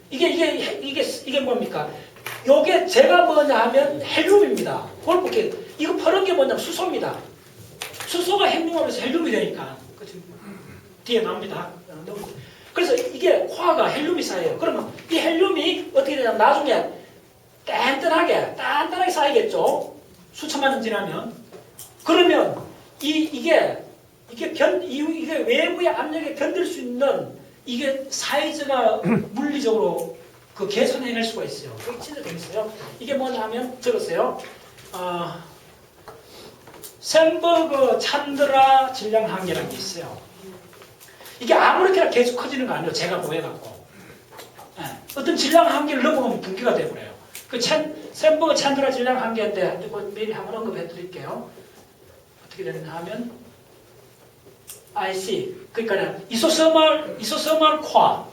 이게 뭡니까? 요게 제가 뭐냐 하면 헬륨입니다. 그걸 볼게요. 이거 파란 게 뭐냐면 수소입니다. 수소가 핵융합에서 헬륨이 되니까. 뒤에 나옵니다. 그래서 이게 코아가 헬륨이 쌓여요. 그러면 이 헬륨이 어떻게 되냐면 나중에 단단하게 쌓이겠죠. 수천만 년 지나면. 그러면 이게 외부의 압력에 견딜 수 있는 이게 사이즈가 물리적으로 그 계산해낼 수가 있어요. 그게 진짜 재밌어요. 이게 뭐냐 하면 적었어요. 샘버그 찬드라 질량 한계라는 게 있어요. 이게 아무렇게나 계속 커지는 거 아니에요. 제가 보여갖고. 네. 어떤 질량 한계를 넘어가면 붕괴가 돼버려요. 그 샘버그 찬드라 질량 한계인데 미리 한번 언급해 드릴게요. 어떻게 되느냐 하면 IC 그러니까 이소서멀 코아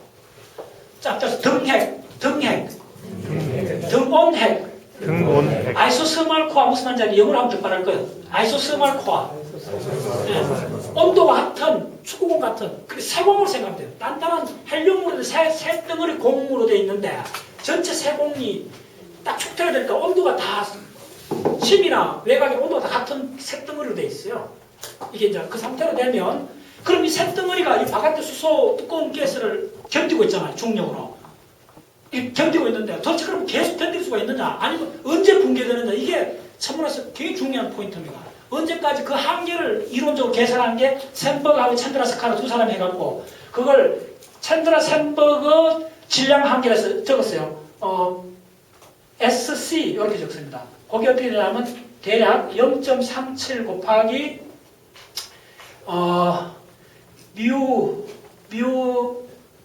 자, 등핵 등온핵 등온백. 아이소스멀 코어 무슨 말인지 영어로 하면 더 빠를 거예요. 아이소스멀 코어. 예. 온도가 같은 축구공 같은 그 세공으로 생각하면 돼요. 단단한 헬륨으로 새 덩어리 공으로 되어 있는데 전체 세공이 딱 축태가 되니까 온도가 다 심이나 외곽의 온도가 다 같은 쇳덩어리로 되어 있어요. 이게 이제 그 상태로 되면 그럼 이 쇳덩어리가 이 바깥의 수소 두꺼운 가스를 견디고 있잖아요. 중력으로. 이 견디고 있는데 도대체 그럼 계속 견딜 수가 있느냐? 아니면 언제 붕괴되느냐? 이게 천문학에서 되게 중요한 포인트입니다. 언제까지 그 한계를 이론적으로 계산한 게 샌버그하고 챈드라 스카라 두 사람이 해갖고 그걸 챈드라 샌버그 질량 한계에서 적었어요. SC 이렇게 적습니다. 거기 어떻게 되냐면 대략 0.37 곱하기 뮤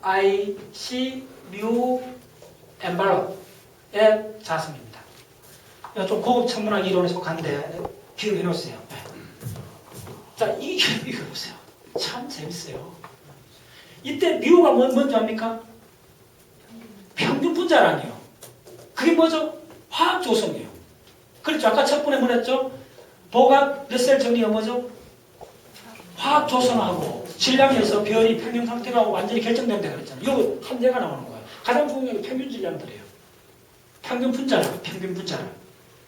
IC 뮤 엔발롭의 자성입니다. 좀 고급 천문학 이론에 속한데 비교해 놓으세요. 네. 자, 이거 보세요. 참 재밌어요. 이때 뮤가 뭔지 압니까? 평균 분자량이에요. 그게 뭐죠? 화학 조성이에요. 그렇죠. 아까 첫 번에 뭐랬죠? 보각 몇 셀 정리가 뭐죠? 화학 조성하고 질량에서 별이 평균 상태가 완전히 결정된다 그랬잖아요. 이거 한 대가 나오는 거예요. 가장 중요한 게 평균 질량들이에요. 평균 분자량, 평균 분자량.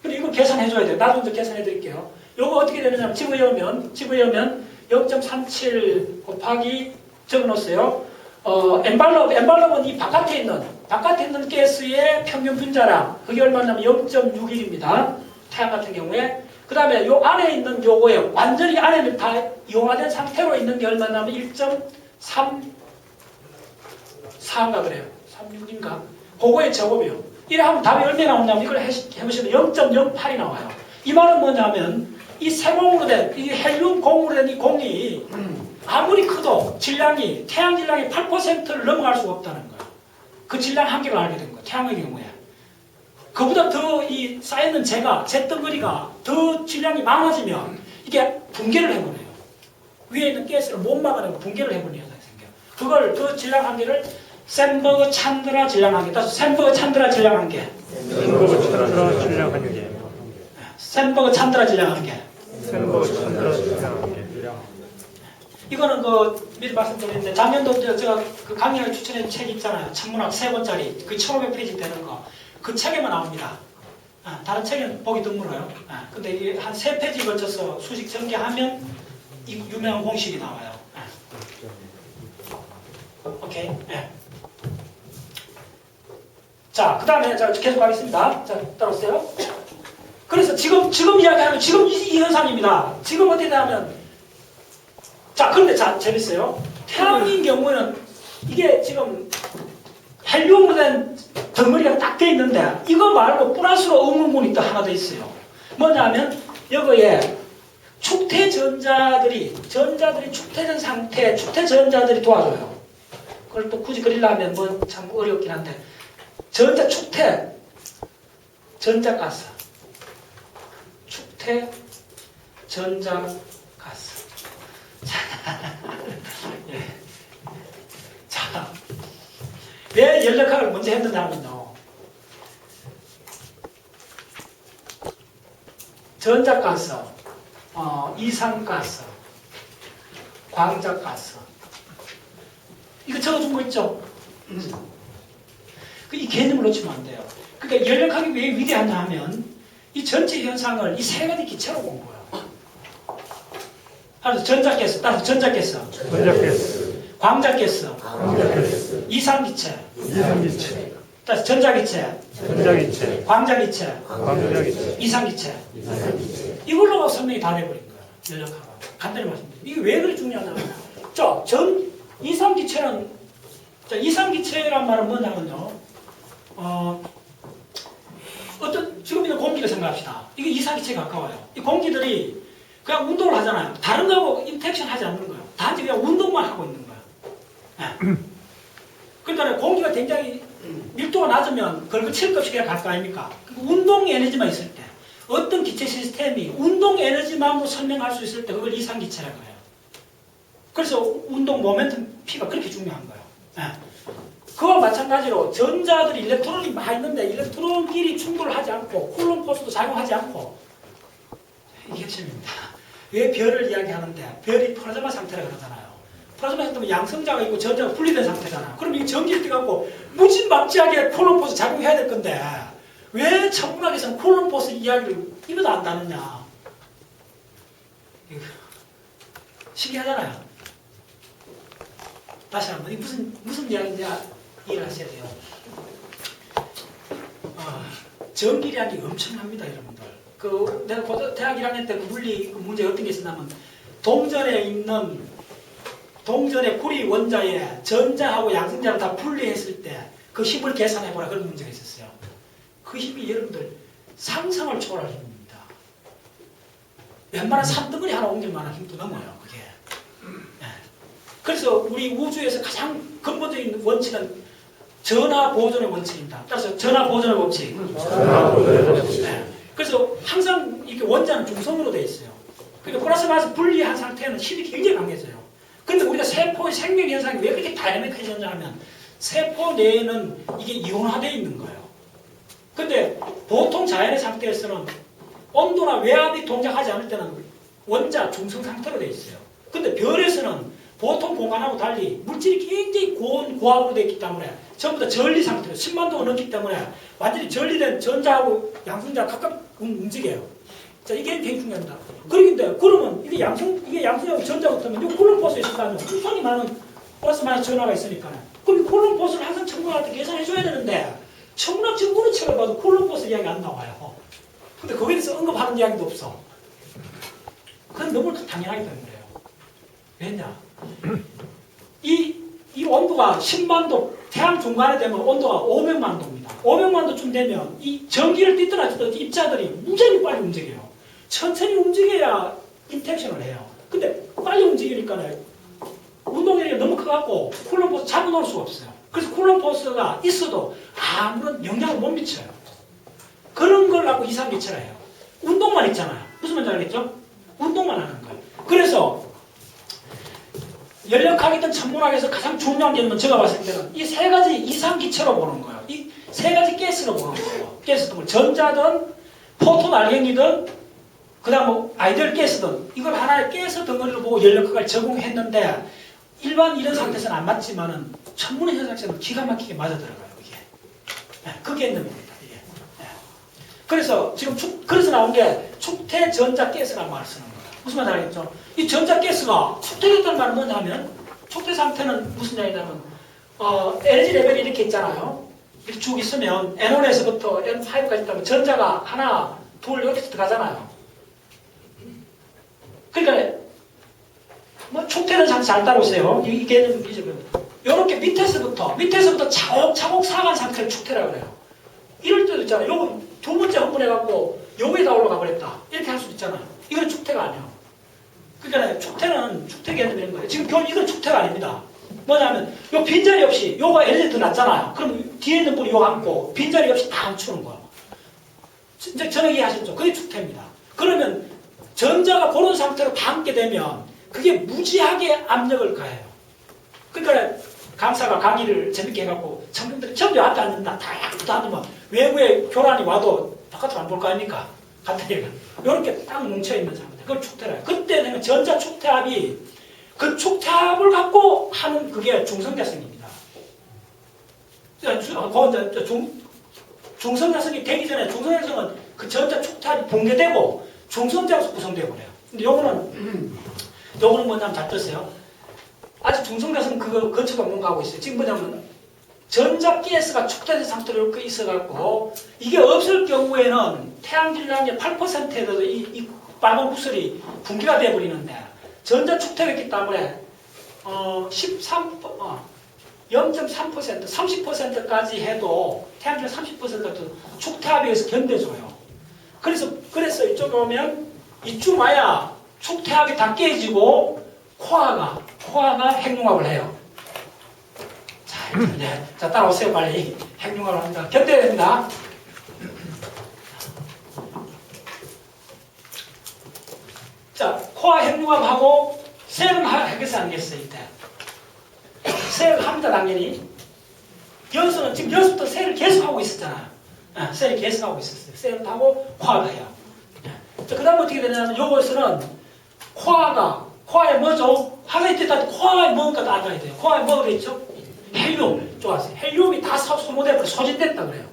근데 이거 계산해줘야 돼요. 나도 먼저 계산해 드릴게요. 이거 어떻게 되느냐면 집어넣으면 0.37 곱하기 적어놓았어요. 엔발롭은 이 바깥에 있는 가스의 평균 분자량 그게 얼마냐면 0.61입니다. 태양 같은 경우에. 그 다음에 요 안에 있는 요거에 완전히 안에는 다 이용화된 상태로 있는 게 얼마냐면 1.34인가 그래요. 36인가? 그거의 제곱이요. 이래 하면 답이 얼마 나오냐면 이걸 해보시면 0.08이 나와요. 이 말은 뭐냐면 이 세공으로 된, 이 헬륨 공으로 된 이 공이 아무리 커도 질량이, 태양 질량의 8%를 넘어갈 수가 없다는 거예요. 그 질량 한계를 알게 된 거예요. 태양의 경우에. 그보다 더 이 쌓여있는 잿덩어리가 더 질량이 많아지면 이게 붕괴를 해버려요. 위에 있는 가스를 못 막아내고 붕괴를 해버리는 현상이 생겨요. 그걸 그 질량 한계를 샌버그 찬드라 질량 한계. 따라서 샌버그 찬드라 질량 한계. 샌버그 찬드라 질량 한계. 샌버그 찬드라 질량 한계. 샌버그 찬드라 질량 한계. 이거는 미리 말씀드렸는데 작년도 제가 그 강의를 추천해준 책 있잖아요. 천문학 3권짜리 그 1500페이지 되는 거. 그 책에만 나옵니다. 다른 책은 보기 드물어요. 근데 이게 한 3페이지 걸쳐서 수식 전개하면 이 유명한 공식이 나와요. 오케이. 자, 그 다음에 계속 가겠습니다. 자, 따라오세요. 그래서 지금 이야기하는 지금 이 현상입니다. 지금 어떻게 되냐면 자, 그런데 재밌어요. 태양인 경우에는 이게 지금 헬륨으로 된 덩어리가 딱 돼 있는데 이거 말고 플러스로 응응군이 또 하나 더 있어요. 뭐냐면 여기에 전자들이 축태된 상태, 축태전자들이 도와줘요. 그걸 또 굳이 그리려면 뭐 참 어렵긴 한데 축태 전자가스 축태 전자가스 예. 자, 왜 연력학을 먼저 했느냐면요. 전자가스, 이산가스, 광자가스. 이거 적어준 거 있죠? 이 개념을 놓치면 안 돼요. 그러니까 연력학이 왜 위대하냐 하면 이 전체 현상을 이 세 가지 기체로 본 거예요. 따라서 전자가스, 광자가스, 이산기체, 따라서 전자기체, 광자기체, 이산기체. 이걸로 설명이 다 돼버린 거예요. 연력학은. 간단히 말씀드릴게요. 이게 왜 그리 중요하냐면 이산기체란 말은 뭐냐면요. 지금 있는 공기를 생각합시다. 이게 이산기체에 가까워요. 이 공기들이 그냥 운동을 하잖아요. 다른 거하고 인터랙션 하지 않는 거예요. 단지 그냥 운동만 하고 있는 거예요. 그러니까 공기가 굉장히 밀도가 낮으면 그걸 칠급씩 그냥 갈 거 아닙니까? 운동 에너지만 있을 때 어떤 기체 시스템이 운동 에너지만으로 설명할 수 있을 때 그걸 이산기체라고 해요. 그래서 운동 모멘텀 P가 그렇게 중요한 거예요. 그와 마찬가지로 전자들이 일렉트론이 많이 있는데 일렉트론끼리 충돌하지 않고 쿨론 포스도 작용하지 않고 이게 핵심입니다. 왜 별을 이야기하는데 별이 플라즈마 상태라 그러잖아요. 플라즈마 상태면 양성자가 있고 전자가 분리된 상태잖아요. 그럼 이 전기를 띄갖고 무지막지하게 쿨론 포스 작용해야 될 건데 왜 천문학에서는 쿨론 포스 이야기를 입에도 안 다느냐. 신기하잖아요. 다시 한번 이 무슨 이야기인지 이해를 하셔야 돼요. 전기량이 엄청납니다, 여러분들. 내가 대학 1학년 때 그 물리 문제 어떤 게 있었냐면 동전의 구리 원자에 전자하고 양성자를 다 분리했을 때 그 힘을 계산해보라 그런 문제가 있었어요. 그 힘이 여러분들 상상을 초월할 힘입니다. 웬만한 산덩어리 하나 옮길 만한 힘도 넘어요, 그게. 네. 그래서 우리 우주에서 가장 근본적인 원칙은 전하 보존의 원칙입니다. 따라서 전하 보존의 원칙. 네. 그래서 항상 이렇게 원자는 중성으로 되어 있어요. 그러니까 플러스 마이너스 분리한 상태는 힘이 굉장히 강해져요. 근데 우리가 세포의 생명 현상이 왜 그렇게 다이내믹해졌냐 하면 세포 내에는 이게 이온화되어 있는 거예요. 근데 보통 자연의 상태에서는 온도나 외압이 동작하지 않을 때는 원자 중성 상태로 되어 있어요. 근데 별에서는 보통 공간하고 달리 물질이 굉장히 고압으로 되어 있기 때문에 전부 다 전리 상태로 10만 도가 넘기 때문에 완전히 전리된 전자하고 양성자가 각각 움직여요. 자, 이게 굉장히 중요합니다. 그러면 이게 양성하고 전자가 붙으면 이 쿨론 포스에 있다면 수성이 많은 플러스 마이너스 전화가 있으니까 그럼 이 쿨론 포스를 항상 천문학한테 계산해줘야 되는데 천문학 정보는 책을 봐도 쿨론 포스 이야기 안 나와요. 근데 거기에 대해서 언급하는 이야기도 없어. 그건 너무 당연하기 때문에요. 왜냐? 이 온도가 10만 도, 태양 중간에 되면 온도가 500만 도입니다. 500만 도쯤 되면 이 전기를 띠더라 입자들이 무지하게 빨리 움직여요. 천천히 움직여야 인텍션을 해요. 근데 빨리 움직이니까 운동량이 너무 커갖고 쿨론 포스 잡아놓을 수가 없어요. 그래서 쿨론 포스가 있어도 아무런 영향을 못 미쳐요. 그런 걸 갖고 이상 기체라 해요. 운동만 있잖아요. 무슨 말인지 알겠죠? 운동만 하는 거예요. 그래서 연력학이든 천문학에서 가장 중요한 게 있는 제가 봤을 때는 이 세 가지 이상 기체로 보는 거예요. 이 세 가지 가스로 보는 거예요. 가스도 전자든 포톤 알갱이든 그다음 뭐 아이디얼 가스든 이걸 하나의 가스 덩어리로 보고 연력학을 적용했는데 일반 이런 상태에서는 안 맞지만은 천문의 현상에서는 기가 막히게 맞아 들어가요. 이게 그게 있는 겁니다. 이게. 그래서 지금 그래서 나온 게 축태 전자 가스라는 말을 쓰는 거예요. 무슨 말인지 알겠죠? 이 전자 가스가 축태됐다는 말은 뭐냐면 축태 상태는 무슨 얘기냐면 에너지 레벨이 이렇게 있잖아요. 이렇게 쭉 있으면 N1에서부터 N5까지 있다면 전자가 하나, 둘 이렇게 들어가잖아요. 그러니까 뭐 축태는 잘 따라오세요. 이게 이렇게 밑에서부터 차곡차곡 쌓아간 상태를 축태라고 그래요. 이럴 때도 있잖아요. 요거 두 번째 흥분해갖고 여기에다 올라가 버렸다. 이렇게 할 수도 있잖아요. 이건 축태가 아니에요. 그러니까 축태 개념이 이런 거예요. 지금 이건 축태가 아닙니다. 뭐냐면 요 빈자리 없이 요가 에너지 더 낮잖아요. 그럼 뒤에 있는 분이 요 안고 빈자리 없이 다 감추는 거예요. 이제 저녁 이해하셨죠? 그게 축태입니다. 그러면 전자가 그런 상태로 담게 되면 그게 무지하게 압력을 가해요. 그러니까 강사가 강의를 재밌게 해갖고 청중들이 전부 앞에 앉는다. 다 앉으면 외부에 교란이 와도 바깥으로 안 볼 거 아닙니까? 같은 얘기가. 이렇게 딱 뭉쳐있는 상태. 그걸 축태라 해요. 그때 되면 전자 축태합이 그 축태합을 갖고 하는 그게 중성자성입니다. 중성자성이 되기 전에 중성자성은 그 전자 축태합이 붕괴되고 중성자로 구성되어 버려요. 근데 요거는 뭐냐면 잘 들으세요. 아직 중성자성 그거 거쳐가 뭔가 하고 있어요. 지금 뭐냐면 전자 가스가 축태된 상태로 이렇게 있어갖고 이게 없을 경우에는 태양 질량의 8%에 대해서 이 빨간 구슬이 붕괴가 되어버리는데 전자 축태가 있기 때문에 0.3%, 30%까지 해도 태양 질량 30%도 축태합에 의해서 견뎌줘요. 그래서 이쪽에 오면 이쯤 와야 축태합이 다 깨지고 코아가 핵융합을 해요. 자, 따라오세요, 빨리. 핵융합을 합니다. 견뎌야 됩니다. 자, 코아 핵융합하고 셀은 하겠어요, 안 하겠어요, 이때? 셀 합니다, 당연히. 여기서는 지금 여기서부터 셀을 계속하고 있었잖아요. 셀을 계속하고 있었어요. 셀을 하고 코아가 해요. 그 다음 어떻게 되냐면 요것은 코아에 뭐죠? 하나의 뜻할 때 코아에 뭔가 다 알아야 돼요. 코아에 뭐가 들어있죠? 헬륨. 좋았어요. 헬륨이 다 소모돼버려 소진됐다 그래요.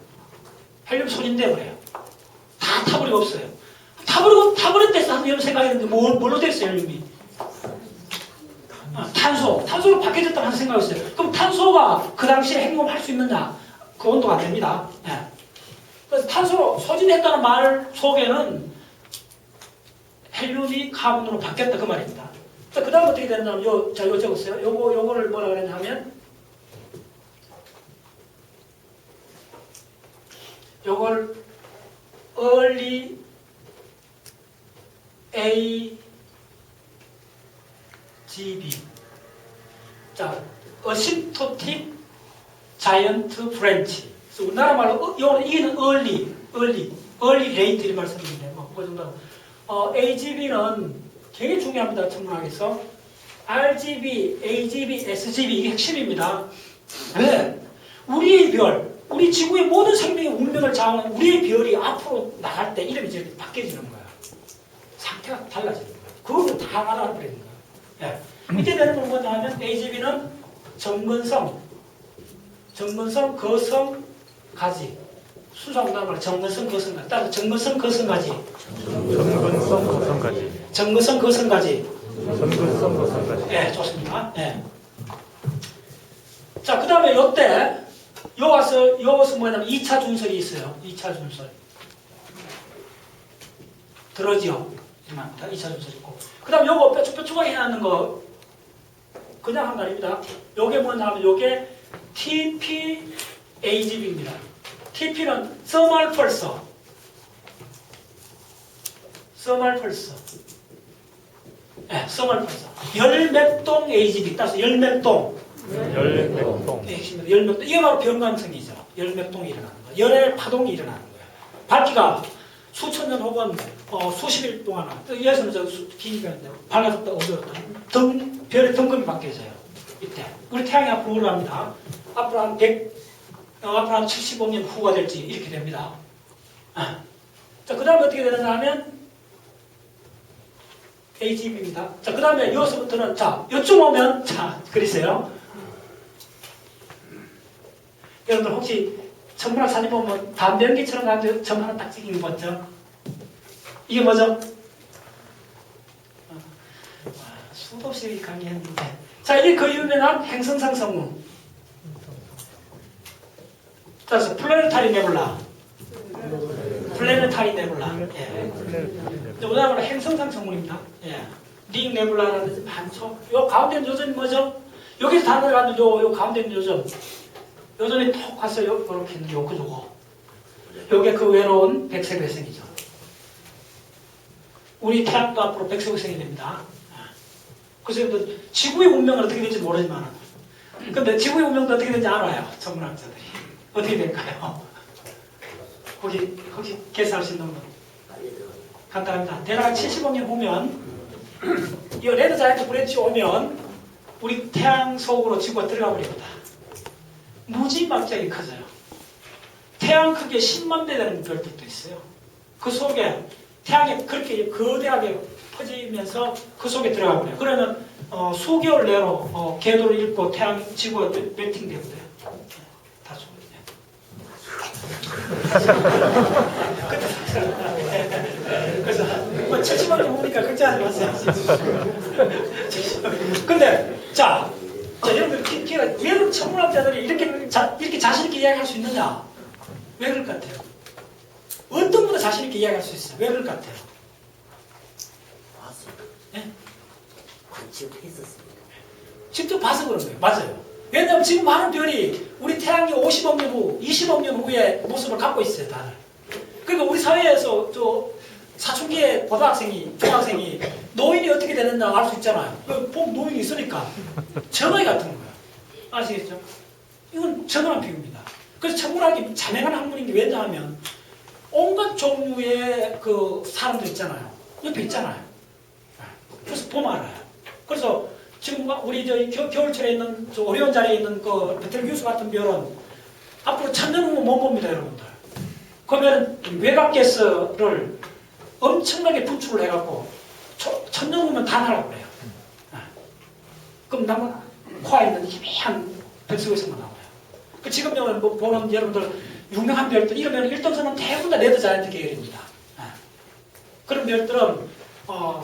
헬륨 소진돼버려요. 다 타버리고 없어요. 타버렸댔어 하는 생각했는데 뭘로 됐어요 헬륨이? 탄소로 바뀌어졌다는 생각이었어요. 그럼 탄소가 그 당시에 행동할 수 있느냐? 그 온도가 안 됩니다. 그래서 탄소로 소진했다는 말 속에는 헬륨이 카본으로 바뀌었다 그 말입니다. 그 다음 어떻게 되느냐면 요 적었어요. 요거를 뭐라 그랬냐면 요걸 early AGB 자, asymptotic giant branch 우리나라 말로 이게는 early rate 이런 말 쓰는데 그 정도. AGB는 굉장히 중요합니다. 천문학에서 RGB, AGB, SGB 이게 핵심입니다. 왜? 우리의 별, 우리 지구의 모든 생명의 운명을 좌우하는 우리의 별이 앞으로 나갈 때 이름이 이제 바뀌어지는 거야. 상태가 달라지는 거야. 그걸 다 알아버리는 거야. 이때 되는 건 뭐냐 하면 AGB는 정근성, 거성, 가지. 수소하고 나면 정근성, 거성가지. 따라서 정근성, 거성가지. 전근성 고성까지. 정근성, 거성가지. 전근성 고성까지. 네, 좋습니다. 네. 자, 그 다음에 요때, 요것은 뭐냐면 2차 준설이 있어요. 2차 준설. 들어지요. 이만합니다. 2차 준설이 있고. 그 다음에 요거 뾰족뾰족하게 해놨는 거, 그냥 한 말입니다. 요게 뭐냐면 요게 TPAGB입니다. TP는 Thermal Pulse. 네, Thermal Pulse. 열맥동 AGB. 따라서 열맥동. 열맥동. 네, 핵심입니다. 열맥동. 이게 바로 변광성이죠. 열맥동이 일어나는 거예요. 열의 파동이 일어나는 거예요. 밝기가 수천 년 혹은 수십일 동안, 예전에 기기가 있는데, 밝아졌다, 어두웠다. 별의 등급이 바뀌어져요. 이때. 우리 태양이 앞으로 올라갑니다. 앞으로 한 75년 후가 될지 이렇게 됩니다. 자, 그 다음에 어떻게 되느냐 하면 AGB입니다. 자, 그 다음에 여기서부터는 자, 요쯤 오면 자, 그리세요. 여러분들 혹시 천문학 사진 보면 담배연기처럼 가지고 점 하나 딱 찍힌 거 봤죠? 이게 뭐죠? 수도 없이 강의했는데 자, 이게 그 유명한 행성상 성문. 따라서 플래네타리 네뷸라. 예. 우리나라로 행성상 성문입니다. 예. 링 네뷸라라든지 많죠. 요 가운데 있는 요점이 뭐죠? 여기서 다 들어가는 요 가운데 있는 요점. 요점이 톡 갔어요. 요렇게 있는 요거. 요게 그 외로운 백색 외성이죠. 우리 태양도 앞으로 백색 외성이 됩니다. 그래서 지구의 운명은 어떻게 될지 모르지만 근데 지구의 운명도 어떻게 될지 알아요. 천문학자들이. 어떻게 될까요? 혹시 계산할 수 있는 분? 간단합니다. 대략 75년 후면 이 레드 자이언트 브랜치 오면 우리 태양 속으로 지구가 들어가 버립니다. 무지막지하게 커져요. 태양 크기의 10만 배 되는 별들도 있어요. 그 속에 태양이 그렇게 거대하게 퍼지면서 그 속에 들어가 버려요. 그러면 수개월 내로 궤도를 잃고 태양 지구가 멜팅되거든요. 다 그래서 70만 년 후니까 걱정하지 마세요. 근데 자 여러분들 왜 천문학자들이 이렇게 자신 있게 이야기할 수 있느냐? 왜 그럴 것 같아요? 어떤 분도 자신 있게 이야기할 수 있어요? 왜 그럴 것 같아요? 네? 직접 했었습니다. 직접 봐서 그런 거예요. 맞아요. 왜냐하면 지금 많은 별이 우리 태양이 50억 년 후, 20억 년 후의 모습을 갖고 있어요, 다들. 그러니까 우리 사회에서 사춘기에 중학생이 노인이 어떻게 되는지 알 수 있잖아요. 보면 노인이 있으니까. 정의 같은 거예요. 아시겠죠? 이건 정확한 비유입니다. 그래서 천문학이 자명한 학문인 게 왜냐하면 온갖 종류의 그 사람들 있잖아요. 옆에 있잖아요. 그래서 보면 알아요. 그래서 지금 우리 겨울철에 있는 오리온 자리에 있는 그 베텔기우스 같은 별은 앞으로 1000년 후면 못 봅니다, 여러분들. 그러면 외곽가스를 엄청나게 분출을 해갖고 1000년 후면 다 나라고 그래요. 그럼 남은 코에 있는 희미한 별 속에서만 나와요. 그 지금 뭐 보는 여러분들 유명한 별들 이러면 일등선은 대부분 다 레드 자이언트 계열입니다. 그런 별들은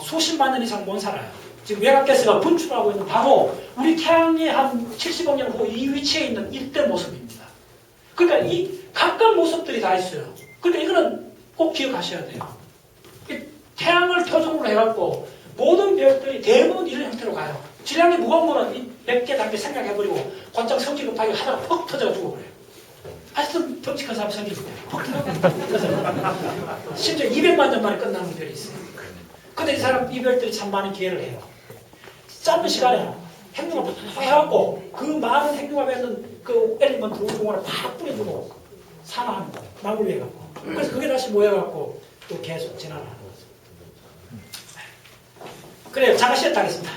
수십만 년 이상 못 살아요. 지금 외곽가스가 분출하고 있는 바로 우리 태양의 한 70억 년 후 이 위치에 있는 이때 모습입니다. 그러니까 이 각각 모습들이 다 있어요. 근데 이거는 꼭 기억하셔야 돼요. 태양을 표적으로 해갖고 모든 별들이 대부분 이런 형태로 가요. 질량이 무거운 거는 몇 개 단계 생각해버리고 곧장 성질 급하게 하다가 퍽 터져가 죽어버려요. 하여튼 덩치큰 사람 성질 퍽 터져가 심지어 200만 년 만에 끝나는 별이 있어요. 근데 이 사람 이 별들이 참 많은 기회를 해요. 짧은 시간에 핵융합을 해갖고 그 많은 핵융합에 있는 그 엘리먼트 우주공간을 팍 뿌려주고 산화하는 거예요. 마무리해갖고. 그래서 그게 다시 모여갖고 또 계속 진화를 하는 거죠. 그래요. 잠깐 쉬었다 하겠습니다.